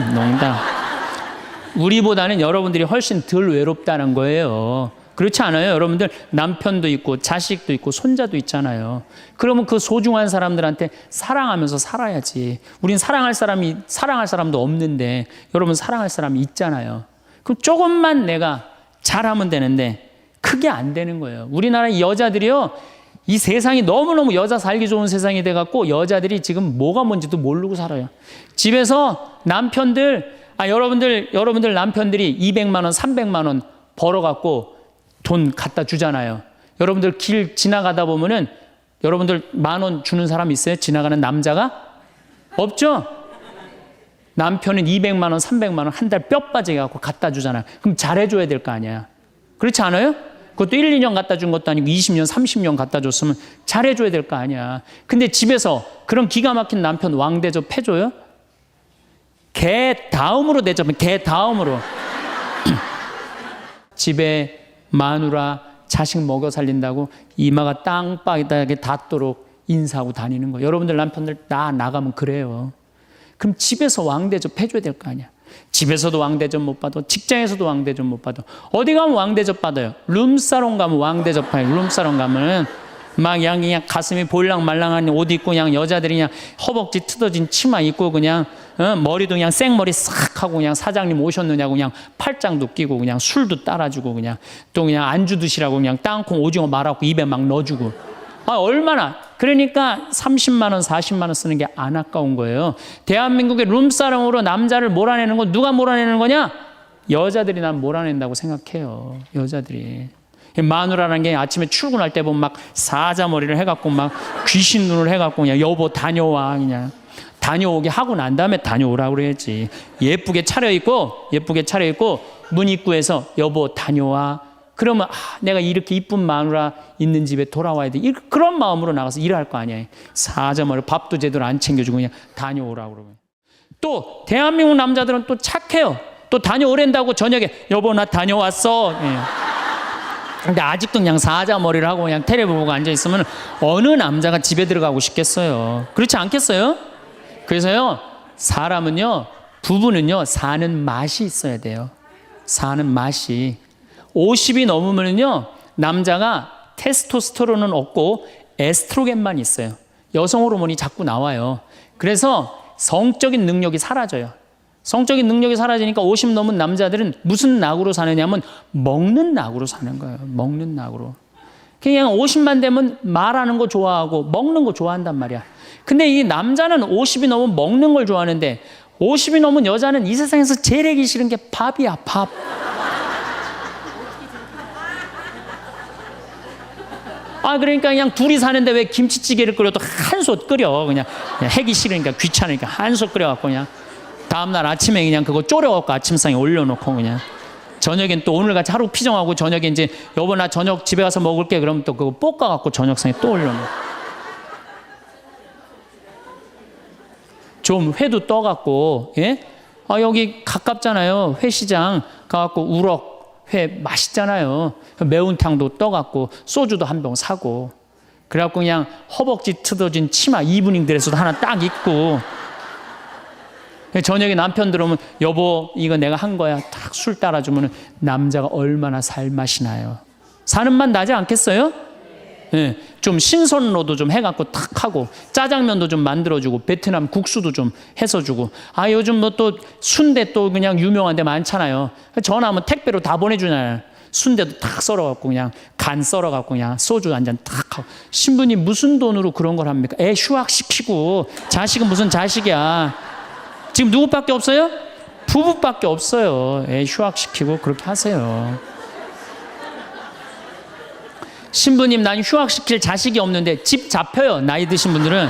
우리보다는 여러분들이 훨씬 덜 외롭다는 거예요. 그렇지 않아요? 여러분들 남편도 있고 자식도 있고 손자도 있잖아요. 그러면 그 소중한 사람들한테 사랑하면서 살아야지. 우린 사랑할 사람도 없는데 여러분 사랑할 사람이 있잖아요. 그럼 조금만 내가 잘하면 되는데 그게 안 되는 거예요. 우리나라 여자들이요, 이 세상이 너무너무 여자 살기 좋은 세상이 돼갖고 여자들이 지금 뭐가 뭔지도 모르고 살아요. 집에서 남편들, 여러분들 남편들이 200만 원, 300만 원 벌어갖고 돈 갖다 주잖아요. 여러분들 길 지나가다 보면은 여러분들 10,000원 주는 사람 있어요? 지나가는 남자가? 없죠? 남편은 200만 원, 300만 원 한 달 뼈 빠지게 갖고 갖다 주잖아요. 그럼 잘해줘야 될 거 아니야. 그렇지 않아요? 그것도 1, 2년 갖다 준 것도 아니고 20년, 30년 갖다 줬으면 잘해줘야 될 거 아니야. 근데 집에서 그런 기가 막힌 남편 왕대접 해줘요? 개 다음으로 대접해. 개 다음으로. 집에 마누라 자식 먹여 살린다고 이마가 땅바닥에 닿도록 인사하고 다니는 거예요. 여러분들 남편들 나가면 그래요. 그럼 집에서 왕대접 해줘야 될 거 아니야. 집에서도 왕대접 못 받아, 직장에서도 왕대접 못 받아. 어디 가면 왕대접 받아요? 룸사롱 가면 왕대접 받아요. 룸사롱 가면 막 그냥 가슴이 볼랑말랑한 옷 입고 그냥 여자들이 그냥 허벅지 트어진 치마 입고 그냥 머리도 그냥 생머리 싹 하고 그냥 사장님 오셨느냐고 그냥 팔짱도 끼고 그냥 술도 따라주고 그냥 또 그냥 안주 드시라고 그냥 땅콩 오징어 말아갖고 입에 막 넣어주고. 얼마나. 그러니까 30만 원, 40만 원 쓰는 게 안 아까운 거예요. 대한민국의 룸사롱으로 남자를 몰아내는 건 누가 몰아내는 거냐? 여자들이 난 몰아낸다고 생각해요. 여자들이. 마누라라는 게 아침에 출근할 때 보면 막 사자머리를 해갖고 막 귀신 눈을 해갖고 그냥 여보 다녀와 그냥 다녀오게 하고 난 다음에 다녀오라고 그래야지. 예쁘게 차려입고 문 입구에서 여보 다녀와. 그러면 내가 이렇게 이쁜 마누라 있는 집에 돌아와야 돼. 그런 마음으로 나가서 일할 거 아니에요. 사자머리 밥도 제대로 안 챙겨주고 그냥 다녀오라고 그러고. 또 대한민국 남자들은 또 착해요. 또 다녀오랜다고 저녁에 여보 나 다녀왔어. 예. 근데 아직도 그냥 사자머리를 하고 그냥 텔레비 보고 앉아있으면 어느 남자가 집에 들어가고 싶겠어요. 그렇지 않겠어요? 그래서요, 사람은요, 부부는요, 사는 맛이 있어야 돼요. 사는 맛이. 50이 넘으면요, 남자가 테스토스테론은 없고 에스트로겐만 있어요. 여성 호르몬이 자꾸 나와요. 그래서 성적인 능력이 사라져요. 성적인 능력이 사라지니까 50 넘은 남자들은 무슨 낙으로 사느냐면 먹는 낙으로 사는 거예요. 먹는 낙으로. 그냥 50만 되면 말하는 거 좋아하고 먹는 거 좋아한단 말이야. 근데 이 남자는 50이 넘으면 먹는 걸 좋아하는데 50이 넘은 여자는 이 세상에서 제일 하기 싫은 게 밥이야, 밥. 그러니까 그냥 둘이 사는데 왜 김치찌개를 끓여도 한솥 끓여. 그냥 하기 싫으니까 귀찮으니까 한솥 끓여갖고 그냥 다음날 아침에 그냥 그거 졸여갖고 아침상에 올려놓고 그냥 저녁엔 또 오늘같이 하루 피정하고 저녁에 이제 여보 나 저녁 집에 가서 먹을게 그러면 또 그거 볶아갖고 저녁상에 또 올려놓고 좀 회도 떠갖고 예? 여기 가깝잖아요. 회시장 가갖고 우럭 회 맛있잖아요. 매운탕도 떠갖고 소주도 한 병 사고 그래갖고 그냥 허벅지 트어진 치마 이브닝 드레스도 하나 딱 입고 저녁에 남편 들어오면 여보 이거 내가 한 거야 딱 술 따라주면 남자가 얼마나 살맛이 나요. 사는 맛 나지 않겠어요? 네. 좀 신선로도 좀 해갖고 탁 하고 짜장면도 좀 만들어주고 베트남 국수도 좀 해서 주고 요즘 뭐 또 순대 또 그냥 유명한 데 많잖아요. 전화하면 택배로 다 보내주잖아요. 순대도 탁 썰어갖고 그냥 간 썰어갖고 그냥 소주 한 잔 탁 하고 신부님 무슨 돈으로 그런 걸 합니까? 애 휴학시키고 자식은 무슨 자식이야. 지금 누구밖에 없어요? 부부밖에 없어요. 애 휴학시키고 그렇게 하세요. 신부님 난 휴학시킬 자식이 없는데 집 잡혀요. 나이 드신 분들은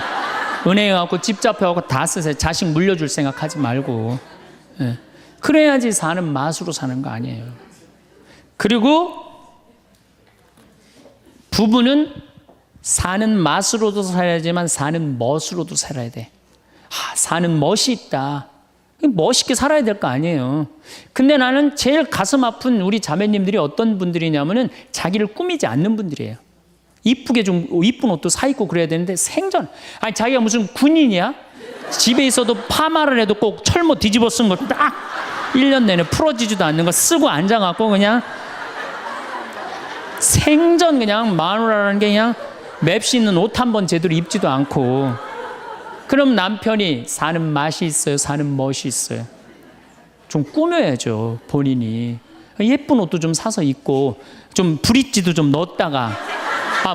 은행에 가고 집 잡혀갖고 다 쓰세요. 자식 물려줄 생각하지 말고. 네. 그래야지 사는 맛으로 사는 거 아니에요. 그리고 부부는 사는 맛으로도 살아야지만 사는 멋으로도 살아야 돼. 사는 멋이 있다. 멋있게 살아야 될 거 아니에요. 근데 나는 제일 가슴 아픈 우리 자매님들이 어떤 분들이냐면은 자기를 꾸미지 않는 분들이에요. 이쁘게 좀 이쁜 옷도 사 입고 그래야 되는데 생전 아니 자기가 무슨 군인이야? 집에 있어도 파마를 해도 꼭 철모 뒤집어 쓴 거 딱 1년 내내 풀어지지도 않는 거 쓰고 앉아갖고 그냥 생전 그냥 마누라라는 게 그냥 맵시 있는 옷 한 번 제대로 입지도 않고 그럼 남편이 사는 맛이 있어요? 사는 멋이 있어요? 좀 꾸며야죠 본인이. 예쁜 옷도 좀 사서 입고 좀 브릿지도 좀 넣었다가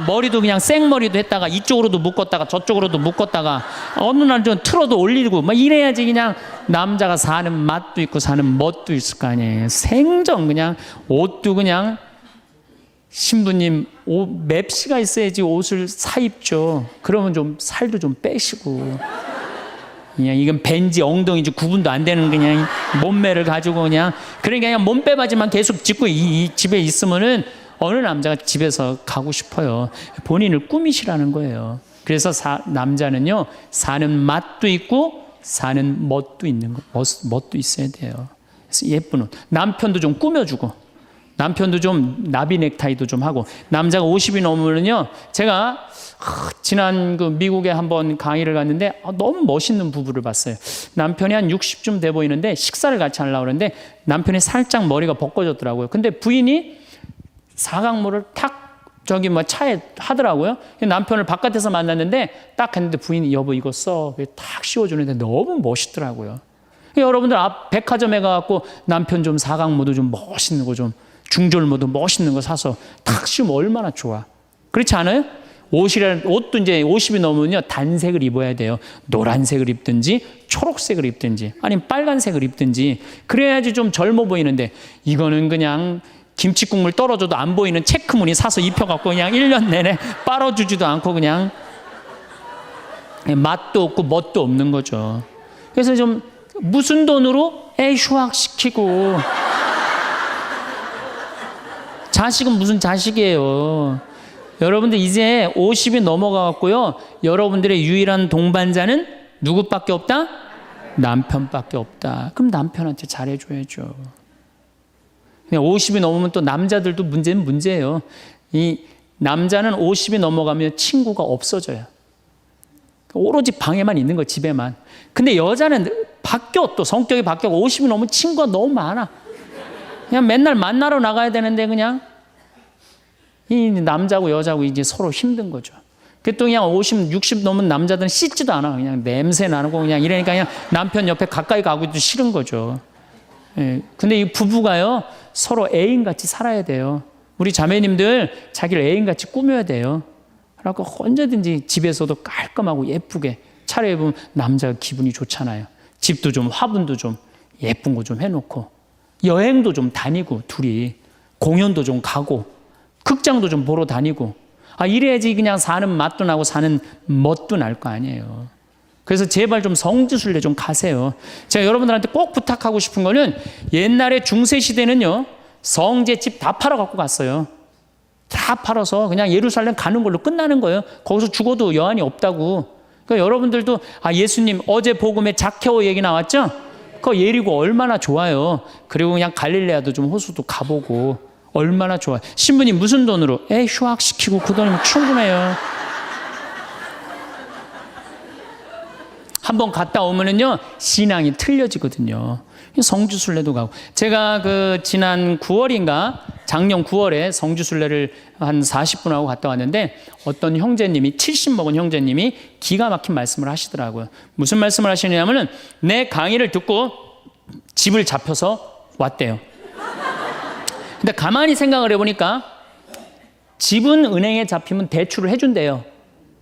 머리도 그냥 생머리도 했다가 이쪽으로도 묶었다가 저쪽으로도 묶었다가 어느 날 좀 틀어도 올리고 막 이래야지 그냥 남자가 사는 맛도 있고 사는 멋도 있을 거 아니에요. 생전 그냥 옷도 그냥 신부님 옷 맵시가 있어야지 옷을 사 입죠. 그러면 좀 살도 좀 빼시고 그냥 이건 벤지 엉덩이지 구분도 안 되는 그냥 몸매를 가지고 그냥 그러니까 그냥 몸빼바지만 계속 짚고 이 집에 있으면은 어느 남자가 집에서 가고 싶어요. 본인을 꾸미시라는 거예요. 그래서 남자는요 사는 맛도 있고 사는 멋도 있는 거, 멋도 있어야 돼요. 그래서 예쁜 옷. 남편도 좀 꾸며주고. 남편도 좀 나비 넥타이도 좀 하고. 남자가 50이 넘으면요 제가 지난 그 미국에 한번 강의를 갔는데 너무 멋있는 부부를 봤어요. 남편이 한 60쯤 돼 보이는데 식사를 같이 하려고 그러는데 남편이 살짝 머리가 벗겨졌더라고요. 근데 부인이 사각모를 탁 저기 뭐 차에 하더라고요. 남편을 바깥에서 만났는데 딱 했는데 부인이 여보 이거 써. 탁 씌워주는데 너무 멋있더라고요. 여러분들 앞 백화점에 가갖고 남편 좀 사각모도 좀 멋있는 거 좀 중절모도 멋있는 거 사서 탁 씌우면 얼마나 좋아. 그렇지 않아요? 옷도 이제 50이 넘으면요 단색을 입어야 돼요. 노란색을 입든지 초록색을 입든지 아니면 빨간색을 입든지 그래야지 좀 젊어 보이는데 이거는 그냥 김치국물 떨어져도 안 보이는 체크무늬 사서 입혀갖고 그냥 1년 내내 빨아주지도 않고 그냥 맛도 없고 멋도 없는 거죠. 그래서 좀 무슨 돈으로 휴학시키고 자식은 무슨 자식이에요. 여러분들 이제 50이 넘어가갖고요 여러분들의 유일한 동반자는 누구밖에 없다? 남편밖에 없다. 그럼 남편한테 잘해줘야죠. 50이 넘으면 또 남자들도 문제는 문제예요. 이 남자는 50이 넘어가면 친구가 없어져요. 오로지 방에만 있는 거 집에만. 근데 여자는 바뀌어 또 성격이 바뀌고 50이 넘으면 친구가 너무 많아. 그냥 맨날 만나러 나가야 되는데 그냥 이 남자고 여자고 이제 서로 힘든 거죠. 그 또 그냥 50, 60 넘은 남자들은 씻지도 않아. 그냥 냄새 나고 그냥 이러니까 그냥 남편 옆에 가까이 가기도 싫은 거죠. 예. 근데 이 부부가요 서로 애인같이 살아야 돼요. 우리 자매님들 자기를 애인같이 꾸며야 돼요. 그래갖고 언제든지 집에서도 깔끔하고 예쁘게 차려입으면 남자가 기분이 좋잖아요. 집도 좀 화분도 좀 예쁜 거 좀 해놓고 여행도 좀 다니고 둘이 공연도 좀 가고 극장도 좀 보러 다니고 이래야지 그냥 사는 맛도 나고 사는 멋도 날 거 아니에요. 그래서 제발 좀 성지순례 좀 가세요. 제가 여러분들한테 꼭 부탁하고 싶은 거는 옛날에 중세시대는요 성제 집 다 팔아 갖고 갔어요. 다 팔아서 그냥 예루살렘 가는 걸로 끝나는 거예요. 거기서 죽어도 여한이 없다고. 그러니까 여러분들도 예수님 어제 복음에 자케오 얘기 나왔죠? 그거 예리고 얼마나 좋아요. 그리고 그냥 갈릴레아도 좀 호수도 가보고 얼마나 좋아요. 신부님 무슨 돈으로? 휴학시키고 그 돈이면 충분해요. 한번 갔다 오면은요 신앙이 틀려지거든요. 성주순례도 가고 제가 그 지난 9월인가 작년 9월에 성주순례를 한 40분 하고 갔다 왔는데 어떤 형제님이 70 먹은 형제님이 기가 막힌 말씀을 하시더라고요. 무슨 말씀을 하시냐면은 내 강의를 듣고 집을 잡혀서 왔대요. 근데 가만히 생각을 해보니까 집은 은행에 잡히면 대출을 해준대요.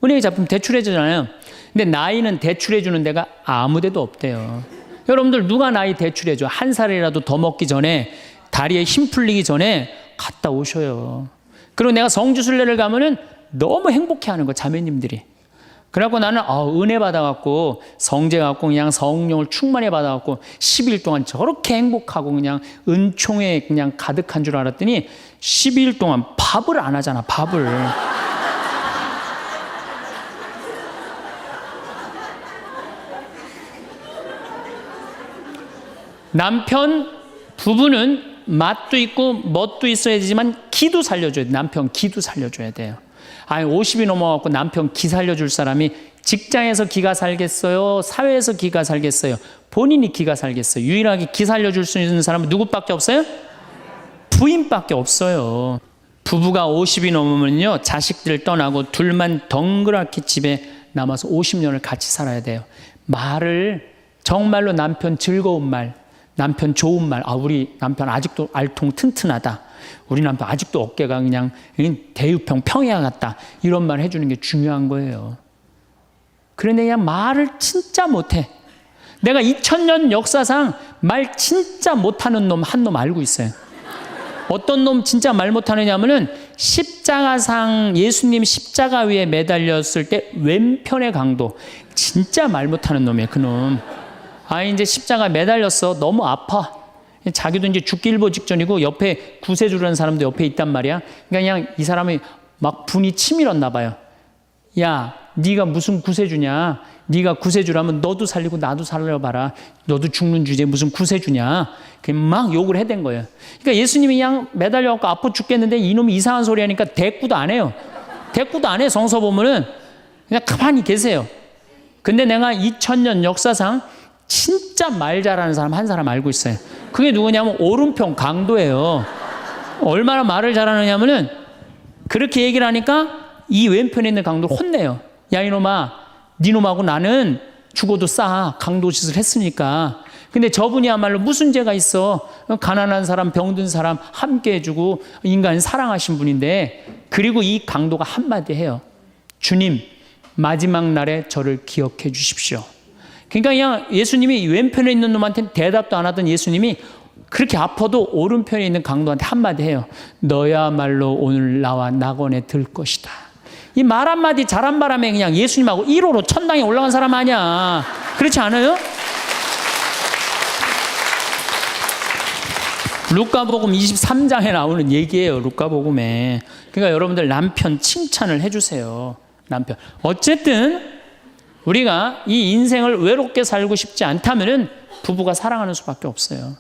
은행에 잡히면 대출해주잖아요. 근데 나이는 대출해주는 데가 아무 데도 없대요. 여러분들 누가 나이 대출해줘? 한 살이라도 더 먹기 전에 다리에 힘 풀리기 전에 갔다 오셔요. 그리고 내가 성주순례를 가면은 너무 행복해하는 거 자매님들이. 그래갖고 나는 은혜 받아갖고 성제 갖고 그냥 성령을 충만히 받아갖고 10일 동안 저렇게 행복하고 그냥 은총에 그냥 가득한 줄 알았더니 12일 동안 밥을 안 하잖아. 밥을. 남편, 부부는 맛도 있고 멋도 있어야 되지만 기도 살려줘야 돼. 남편 기도 살려줘야 돼요. 아니 50이 넘어갖고 남편 기 살려줄 사람이 직장에서 기가 살겠어요? 사회에서 기가 살겠어요? 본인이 기가 살겠어요? 유일하게 기 살려줄 수 있는 사람은 누구밖에 없어요? 부인밖에 없어요. 부부가 50이 넘으면요, 자식들 떠나고 둘만 덩그랗게 집에 남아서 50년을 같이 살아야 돼요. 말을 정말로 남편 즐거운 말, 남편 좋은 말, 우리 남편 아직도 알통 튼튼하다, 우리 남편 아직도 어깨가 그냥 대유평 평야 같다, 이런 말 해주는 게 중요한 거예요. 그런데 그냥 말을 진짜 못해. 내가 2000년 역사상 말 진짜 못하는 놈 한 놈 알고 있어요. 어떤 놈 진짜 말 못하느냐면은 십자가상 예수님 십자가 위에 매달렸을 때 왼편의 강도, 진짜 말 못하는 놈이에요. 그놈. 이제 십자가 매달렸어. 너무 아파. 자기도 이제 죽기 일보 직전이고 옆에 구세주라는 사람도 옆에 있단 말이야. 그냥 이 사람이 막 분이 치밀었나 봐요. 야, 네가 무슨 구세주냐? 네가 구세주라면 너도 살리고 나도 살려봐라. 너도 죽는 주제에 무슨 구세주냐? 막 욕을 해댄 거예요. 그러니까 예수님이 그냥 매달려갖고 아파 죽겠는데 이놈이 이상한 소리 하니까 대꾸도 안 해요. 대꾸도 안 해. 성서 보면은 그냥 가만히 계세요. 근데 내가 2000년 역사상 진짜 말 잘하는 사람 한 사람 알고 있어요. 그게 누구냐면 오른편 강도예요. 얼마나 말을 잘하느냐면은 그렇게 얘기를 하니까 이 왼편에 있는 강도를 혼내요. 야, 이놈아, 니놈하고 나는 죽어도 싸. 강도 짓을 했으니까. 근데 저분이야말로 무슨 죄가 있어? 가난한 사람, 병든 사람 함께 해주고 인간 사랑하신 분인데, 그리고 이 강도가 한마디 해요. 주님, 마지막 날에 저를 기억해 주십시오. 그러니까 그냥 예수님이 왼편에 있는 놈한테 대답도 안 하던 예수님이 그렇게 아파도 오른편에 있는 강도한테 한마디 해요. 너야말로 오늘 나와 낙원에 들 것이다. 이 말 한마디 잘한 바람에 그냥 예수님하고 1호로 천당에 올라간 사람 아니야. 그렇지 않아요? 루카복음 23장에 나오는 얘기예요. 루카복음에. 그러니까 여러분들 남편 칭찬을 해주세요. 남편. 어쨌든 우리가 이 인생을 외롭게 살고 싶지 않다면은 부부가 사랑하는 수밖에 없어요.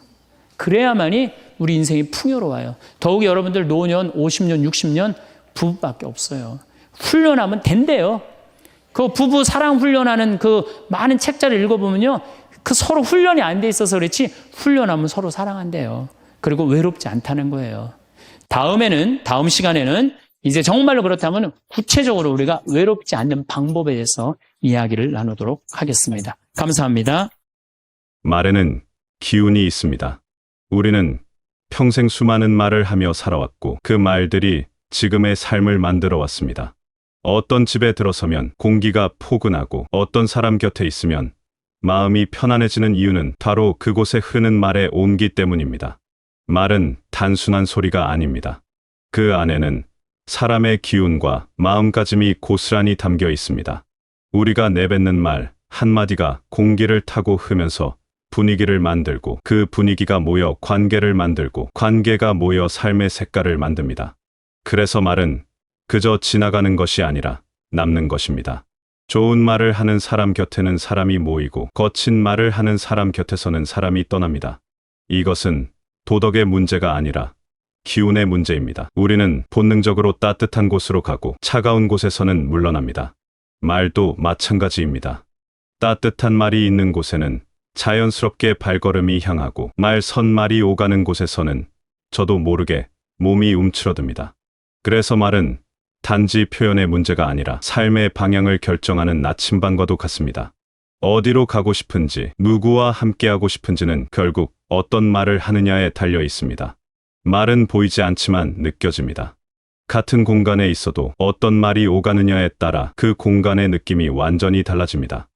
그래야만이 우리 인생이 풍요로워요. 더욱이 여러분들 노년 50년, 60년 부부밖에 없어요. 훈련하면 된대요. 그 부부 사랑 훈련하는 그 많은 책자를 읽어보면요, 그 서로 훈련이 안 돼 있어서 그렇지 훈련하면 서로 사랑한대요. 그리고 외롭지 않다는 거예요. 다음 시간에는 이제 정말로 그렇다면 구체적으로 우리가 외롭지 않는 방법에 대해서 이야기를 나누도록 하겠습니다. 감사합니다. 말에는 기운이 있습니다. 우리는 평생 수많은 말을 하며 살아왔고 그 말들이 지금의 삶을 만들어 왔습니다. 어떤 집에 들어서면 공기가 포근하고 어떤 사람 곁에 있으면 마음이 편안해지는 이유는 바로 그곳에 흐르는 말의 온기 때문입니다. 말은 단순한 소리가 아닙니다. 그 안에는 사람의 기운과 마음가짐이 고스란히 담겨 있습니다. 우리가 내뱉는 말 한마디가 공기를 타고 흐면서 분위기를 만들고 그 분위기가 모여 관계를 만들고 관계가 모여 삶의 색깔을 만듭니다. 그래서 말은 그저 지나가는 것이 아니라 남는 것입니다. 좋은 말을 하는 사람 곁에는 사람이 모이고 거친 말을 하는 사람 곁에서는 사람이 떠납니다. 이것은 도덕의 문제가 아니라 기운의 문제입니다. 우리는 본능적으로 따뜻한 곳으로 가고 차가운 곳에서는 물러납니다. 말도 마찬가지입니다. 따뜻한 말이 있는 곳에는 자연스럽게 발걸음이 향하고 선말이 오가는 곳에서는 저도 모르게 몸이 움츠러듭니다. 그래서 말은 단지 표현의 문제가 아니라 삶의 방향을 결정하는 나침반과도 같습니다. 어디로 가고 싶은지, 누구와 함께하고 싶은지는 결국 어떤 말을 하느냐에 달려 있습니다. 말은 보이지 않지만 느껴집니다. 같은 공간에 있어도 어떤 말이 오가느냐에 따라 그 공간의 느낌이 완전히 달라집니다.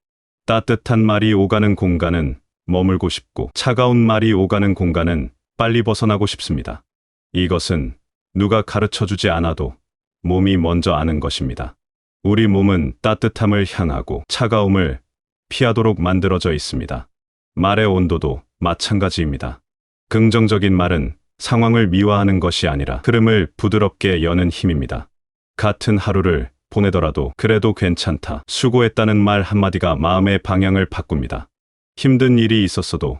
따뜻한 말이 오가는 공간은 머물고 싶고 차가운 말이 오가는 공간은 빨리 벗어나고 싶습니다. 이것은 누가 가르쳐주지 않아도 몸이 먼저 아는 것입니다. 우리 몸은 따뜻함을 향하고 차가움을 피하도록 만들어져 있습니다. 말의 온도도 마찬가지입니다. 긍정적인 말은 상황을 미화하는 것이 아니라 흐름을 부드럽게 여는 힘입니다. 같은 하루를 보내더라도 그래도 괜찮다, 수고했다는 말 한마디가 마음의 방향을 바꿉니다. 힘든 일이 있었어도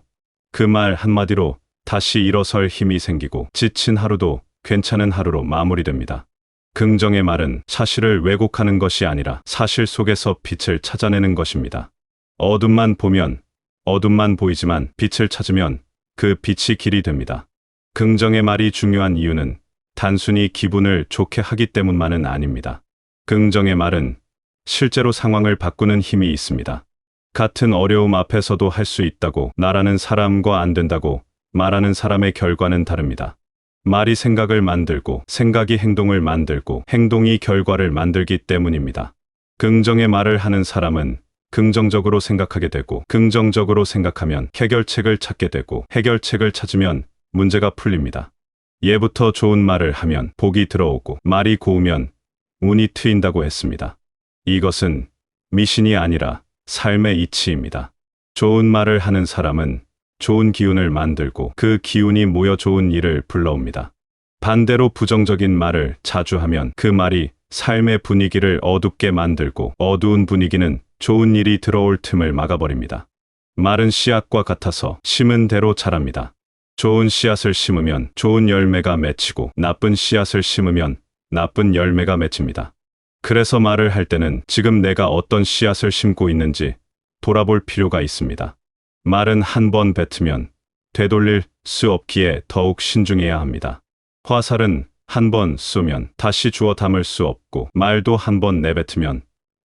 그 말 한마디로 다시 일어설 힘이 생기고 지친 하루도 괜찮은 하루로 마무리됩니다. 긍정의 말은 사실을 왜곡하는 것이 아니라 사실 속에서 빛을 찾아내는 것입니다. 어둠만 보면, 어둠만 보이지만 빛을 찾으면 그 빛이 길이 됩니다. 긍정의 말이 중요한 이유는 단순히 기분을 좋게 하기 때문만은 아닙니다. 긍정의 말은 실제로 상황을 바꾸는 힘이 있습니다. 같은 어려움 앞에서도 할 수 있다고 말하는 사람과 안 된다고 말하는 사람의 결과는 다릅니다. 말이 생각을 만들고 생각이 행동을 만들고 행동이 결과를 만들기 때문입니다. 긍정의 말을 하는 사람은 긍정적으로 생각하게 되고 긍정적으로 생각하면 해결책을 찾게 되고 해결책을 찾으면 문제가 풀립니다. 예부터 좋은 말을 하면 복이 들어오고 말이 고우면 운이 트인다고 했습니다. 이것은 미신이 아니라 삶의 이치입니다. 좋은 말을 하는 사람은 좋은 기운을 만들고 그 기운이 모여 좋은 일을 불러옵니다. 반대로 부정적인 말을 자주 하면 그 말이 삶의 분위기를 어둡게 만들고 어두운 분위기는 좋은 일이 들어올 틈을 막아버립니다. 말은 씨앗과 같아서 심은 대로 자랍니다. 좋은 씨앗을 심으면 좋은 열매가 맺히고 나쁜 씨앗을 심으면 나쁜 열매가 맺힙니다. 그래서 말을 할 때는 지금 내가 어떤 씨앗을 심고 있는지 돌아볼 필요가 있습니다. 말은 한 번 뱉으면 되돌릴 수 없기에 더욱 신중해야 합니다. 화살은 한 번 쏘면 다시 주워 담을 수 없고 말도 한 번 내뱉으면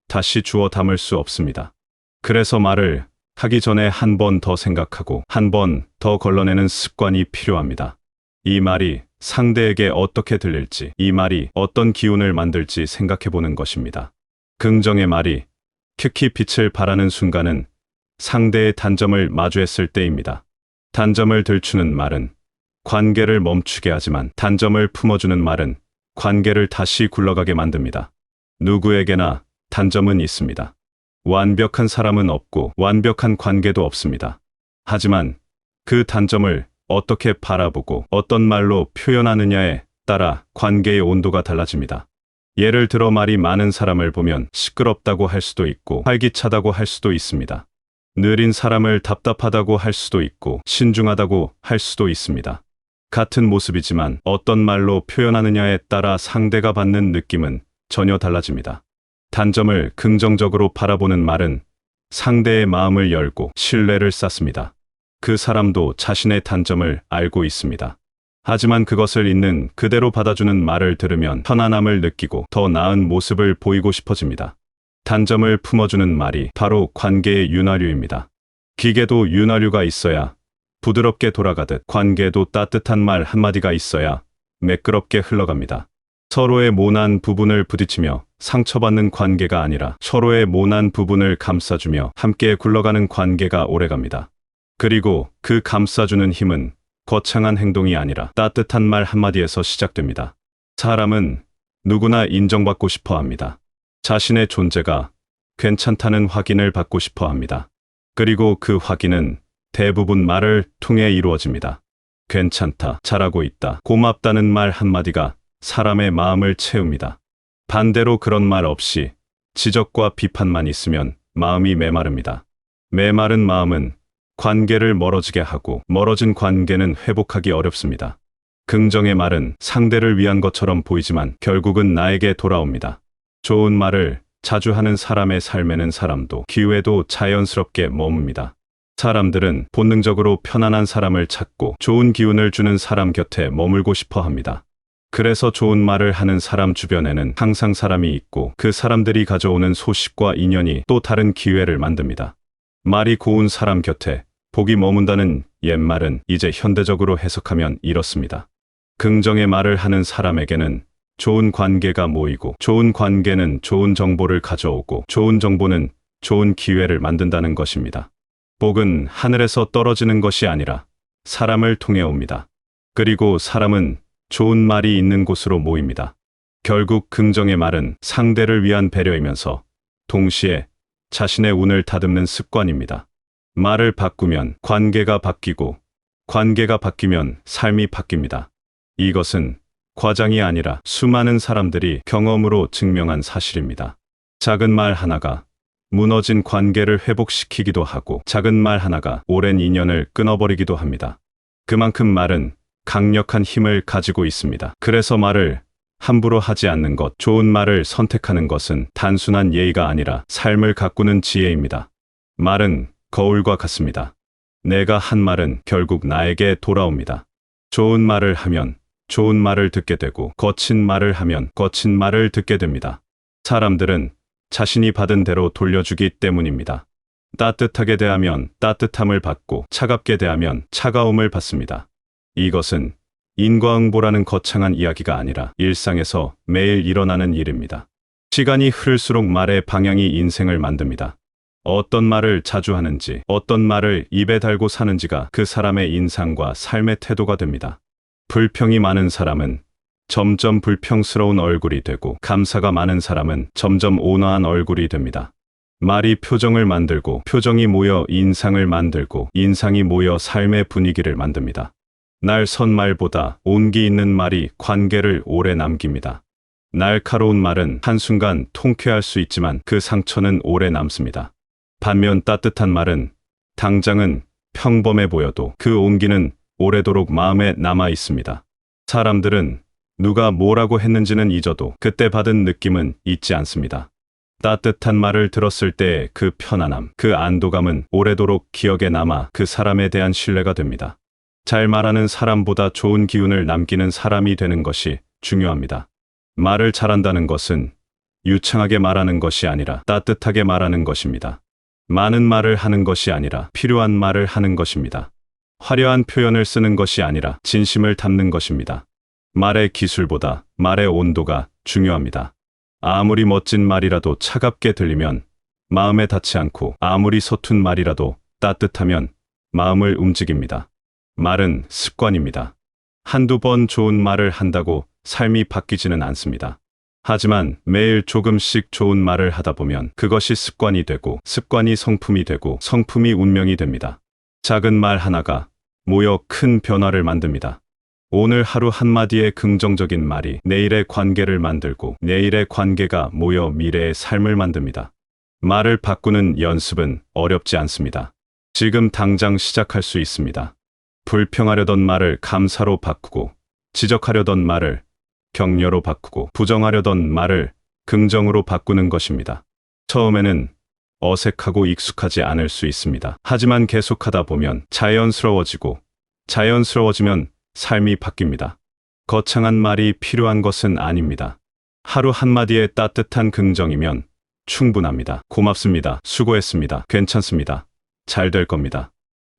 다시 주워 담을 수 없습니다. 그래서 말을 하기 전에 한 번 더 생각하고 한 번 더 걸러내는 습관이 필요합니다. 이 말이 상대에게 어떻게 들릴지, 이 말이 어떤 기운을 만들지 생각해보는 것입니다. 긍정의 말이 특히 빛을 발하는 순간은 상대의 단점을 마주했을 때입니다. 단점을 들추는 말은 관계를 멈추게 하지만 단점을 품어주는 말은 관계를 다시 굴러가게 만듭니다. 누구에게나 단점은 있습니다. 완벽한 사람은 없고 완벽한 관계도 없습니다. 하지만 그 단점을 어떻게 바라보고 어떤 말로 표현하느냐에 따라 관계의 온도가 달라집니다. 예를 들어 말이 많은 사람을 보면 시끄럽다고 할 수도 있고 활기차다고 할 수도 있습니다. 느린 사람을 답답하다고 할 수도 있고 신중하다고 할 수도 있습니다. 같은 모습이지만 어떤 말로 표현하느냐에 따라 상대가 받는 느낌은 전혀 달라집니다. 단점을 긍정적으로 바라보는 말은 상대의 마음을 열고 신뢰를 쌓습니다. 그 사람도 자신의 단점을 알고 있습니다. 하지만 그것을 있는 그대로 받아주는 말을 들으면 편안함을 느끼고 더 나은 모습을 보이고 싶어집니다. 단점을 품어주는 말이 바로 관계의 윤활유입니다. 기계도 윤활유가 있어야 부드럽게 돌아가듯 관계도 따뜻한 말 한마디가 있어야 매끄럽게 흘러갑니다. 서로의 모난 부분을 부딪히며 상처받는 관계가 아니라 서로의 모난 부분을 감싸주며 함께 굴러가는 관계가 오래갑니다. 그리고 그 감싸주는 힘은 거창한 행동이 아니라 따뜻한 말 한마디에서 시작됩니다. 사람은 누구나 인정받고 싶어 합니다. 자신의 존재가 괜찮다는 확인을 받고 싶어 합니다. 그리고 그 확인은 대부분 말을 통해 이루어집니다. 괜찮다, 잘하고 있다, 고맙다는 말 한마디가 사람의 마음을 채웁니다. 반대로 그런 말 없이 지적과 비판만 있으면 마음이 메마릅니다. 메마른 마음은 관계를 멀어지게 하고 멀어진 관계는 회복하기 어렵습니다. 긍정의 말은 상대를 위한 것처럼 보이지만 결국은 나에게 돌아옵니다. 좋은 말을 자주 하는 사람의 삶에는 사람도 기회도 자연스럽게 머뭅니다. 사람들은 본능적으로 편안한 사람을 찾고 좋은 기운을 주는 사람 곁에 머물고 싶어 합니다. 그래서 좋은 말을 하는 사람 주변에는 항상 사람이 있고 그 사람들이 가져오는 소식과 인연이 또 다른 기회를 만듭니다. 말이 고운 사람 곁에 복이 머문다는 옛말은 이제 현대적으로 해석하면 이렇습니다. 긍정의 말을 하는 사람에게는 좋은 관계가 모이고 좋은 관계는 좋은 정보를 가져오고 좋은 정보는 좋은 기회를 만든다는 것입니다. 복은 하늘에서 떨어지는 것이 아니라 사람을 통해 옵니다. 그리고 사람은 좋은 말이 있는 곳으로 모입니다. 결국 긍정의 말은 상대를 위한 배려이면서 동시에 자신의 운을 다듬는 습관입니다. 말을 바꾸면 관계가 바뀌고 관계가 바뀌면 삶이 바뀝니다. 이것은 과장이 아니라 수많은 사람들이 경험으로 증명한 사실입니다. 작은 말 하나가 무너진 관계를 회복시키기도 하고 작은 말 하나가 오랜 인연을 끊어버리기도 합니다. 그만큼 말은 강력한 힘을 가지고 있습니다. 그래서 말을 함부로 하지 않는 것, 좋은 말을 선택하는 것은 단순한 예의가 아니라 삶을 가꾸는 지혜입니다. 말은 거울과 같습니다. 내가 한 말은 결국 나에게 돌아옵니다. 좋은 말을 하면 좋은 말을 듣게 되고 거친 말을 하면 거친 말을 듣게 됩니다. 사람들은 자신이 받은 대로 돌려주기 때문입니다. 따뜻하게 대하면 따뜻함을 받고 차갑게 대하면 차가움을 받습니다. 이것은 인과응보라는 거창한 이야기가 아니라 일상에서 매일 일어나는 일입니다. 시간이 흐를수록 말의 방향이 인생을 만듭니다. 어떤 말을 자주 하는지, 어떤 말을 입에 달고 사는지가 그 사람의 인상과 삶의 태도가 됩니다. 불평이 많은 사람은 점점 불평스러운 얼굴이 되고 감사가 많은 사람은 점점 온화한 얼굴이 됩니다. 말이 표정을 만들고 표정이 모여 인상을 만들고 인상이 모여 삶의 분위기를 만듭니다. 날선 말보다 온기 있는 말이 관계를 오래 남깁니다. 날카로운 말은 한순간 통쾌할 수 있지만 그 상처는 오래 남습니다. 반면 따뜻한 말은 당장은 평범해 보여도 그 온기는 오래도록 마음에 남아 있습니다. 사람들은 누가 뭐라고 했는지는 잊어도 그때 받은 느낌은 잊지 않습니다. 따뜻한 말을 들었을 때의 그 편안함, 그 안도감은 오래도록 기억에 남아 그 사람에 대한 신뢰가 됩니다. 잘 말하는 사람보다 좋은 기운을 남기는 사람이 되는 것이 중요합니다. 말을 잘한다는 것은 유창하게 말하는 것이 아니라 따뜻하게 말하는 것입니다. 많은 말을 하는 것이 아니라 필요한 말을 하는 것입니다. 화려한 표현을 쓰는 것이 아니라 진심을 담는 것입니다. 말의 기술보다 말의 온도가 중요합니다. 아무리 멋진 말이라도 차갑게 들리면 마음에 닿지 않고 아무리 서툰 말이라도 따뜻하면 마음을 움직입니다. 말은 습관입니다. 한두 번 좋은 말을 한다고 삶이 바뀌지는 않습니다. 하지만 매일 조금씩 좋은 말을 하다 보면 그것이 습관이 되고 습관이 성품이 되고 성품이 운명이 됩니다. 작은 말 하나가 모여 큰 변화를 만듭니다. 오늘 하루 한마디의 긍정적인 말이 내일의 관계를 만들고 내일의 관계가 모여 미래의 삶을 만듭니다. 말을 바꾸는 연습은 어렵지 않습니다. 지금 당장 시작할 수 있습니다. 불평하려던 말을 감사로 바꾸고 지적하려던 말을 격려로 바꾸고 부정하려던 말을 긍정으로 바꾸는 것입니다. 처음에는 어색하고 익숙하지 않을 수 있습니다. 하지만 계속하다 보면 자연스러워지면 삶이 바뀝니다. 거창한 말이 필요한 것은 아닙니다. 하루 한마디의 따뜻한 긍정이면 충분합니다. 고맙습니다. 수고했습니다. 괜찮습니다. 잘 될 겁니다.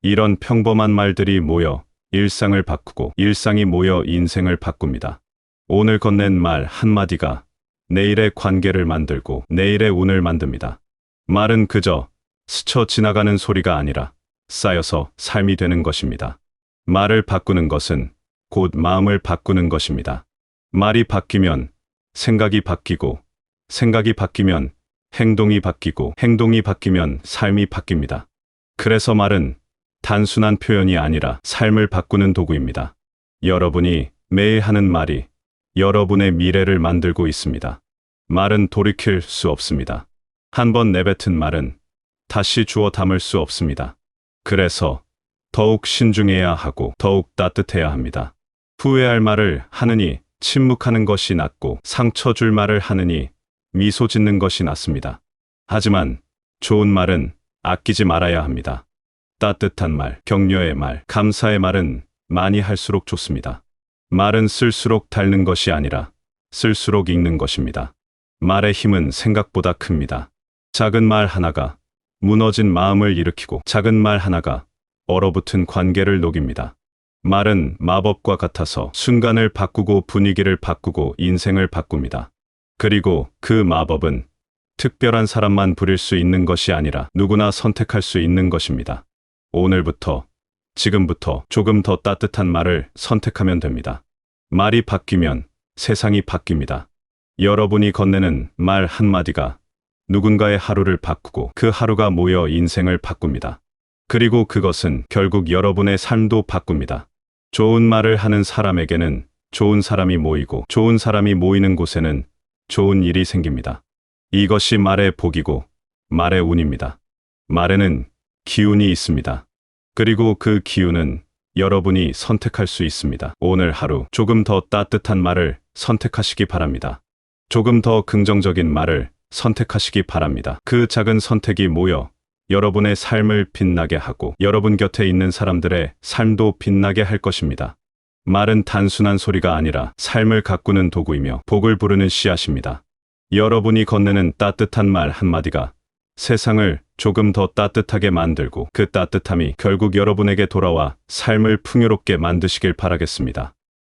이런 평범한 말들이 모여 일상을 바꾸고 일상이 모여 인생을 바꿉니다. 오늘 건넨 말 한마디가 내일의 관계를 만들고 내일의 운을 만듭니다. 말은 그저 스쳐 지나가는 소리가 아니라 쌓여서 삶이 되는 것입니다. 말을 바꾸는 것은 곧 마음을 바꾸는 것입니다. 말이 바뀌면 생각이 바뀌고 생각이 바뀌면 행동이 바뀌고 행동이 바뀌면 삶이 바뀝니다. 그래서 말은 단순한 표현이 아니라 삶을 바꾸는 도구입니다. 여러분이 매일 하는 말이 여러분의 미래를 만들고 있습니다. 말은 돌이킬 수 없습니다. 한번 내뱉은 말은 다시 주워 담을 수 없습니다. 그래서 더욱 신중해야 하고 더욱 따뜻해야 합니다. 후회할 말을 하느니 침묵하는 것이 낫고 상처 줄 말을 하느니 미소 짓는 것이 낫습니다. 하지만 좋은 말은 아끼지 말아야 합니다. 따뜻한 말, 격려의 말, 감사의 말은 많이 할수록 좋습니다. 말은 쓸수록 닳는 것이 아니라 쓸수록 익는 것입니다. 말의 힘은 생각보다 큽니다. 작은 말 하나가 무너진 마음을 일으키고 작은 말 하나가 얼어붙은 관계를 녹입니다. 말은 마법과 같아서 순간을 바꾸고 분위기를 바꾸고 인생을 바꿉니다. 그리고 그 마법은 특별한 사람만 부릴 수 있는 것이 아니라 누구나 선택할 수 있는 것입니다. 오늘부터, 지금부터 조금 더 따뜻한 말을 선택하면 됩니다. 말이 바뀌면 세상이 바뀝니다. 여러분이 건네는 말 한마디가 누군가의 하루를 바꾸고 그 하루가 모여 인생을 바꿉니다. 그리고 그것은 결국 여러분의 삶도 바꿉니다. 좋은 말을 하는 사람에게는 좋은 사람이 모이고 좋은 사람이 모이는 곳에는 좋은 일이 생깁니다. 이것이 말의 복이고 말의 운입니다. 말에는 기운이 있습니다. 그리고 그 기운은 여러분이 선택할 수 있습니다. 오늘 하루 조금 더 따뜻한 말을 선택하시기 바랍니다. 조금 더 긍정적인 말을 선택하시기 바랍니다. 그 작은 선택이 모여 여러분의 삶을 빛나게 하고 여러분 곁에 있는 사람들의 삶도 빛나게 할 것입니다. 말은 단순한 소리가 아니라 삶을 가꾸는 도구이며 복을 부르는 씨앗입니다. 여러분이 건네는 따뜻한 말 한마디가 세상을 조금 더 따뜻하게 만들고 그 따뜻함이 결국 여러분에게 돌아와 삶을 풍요롭게 만드시길 바라겠습니다.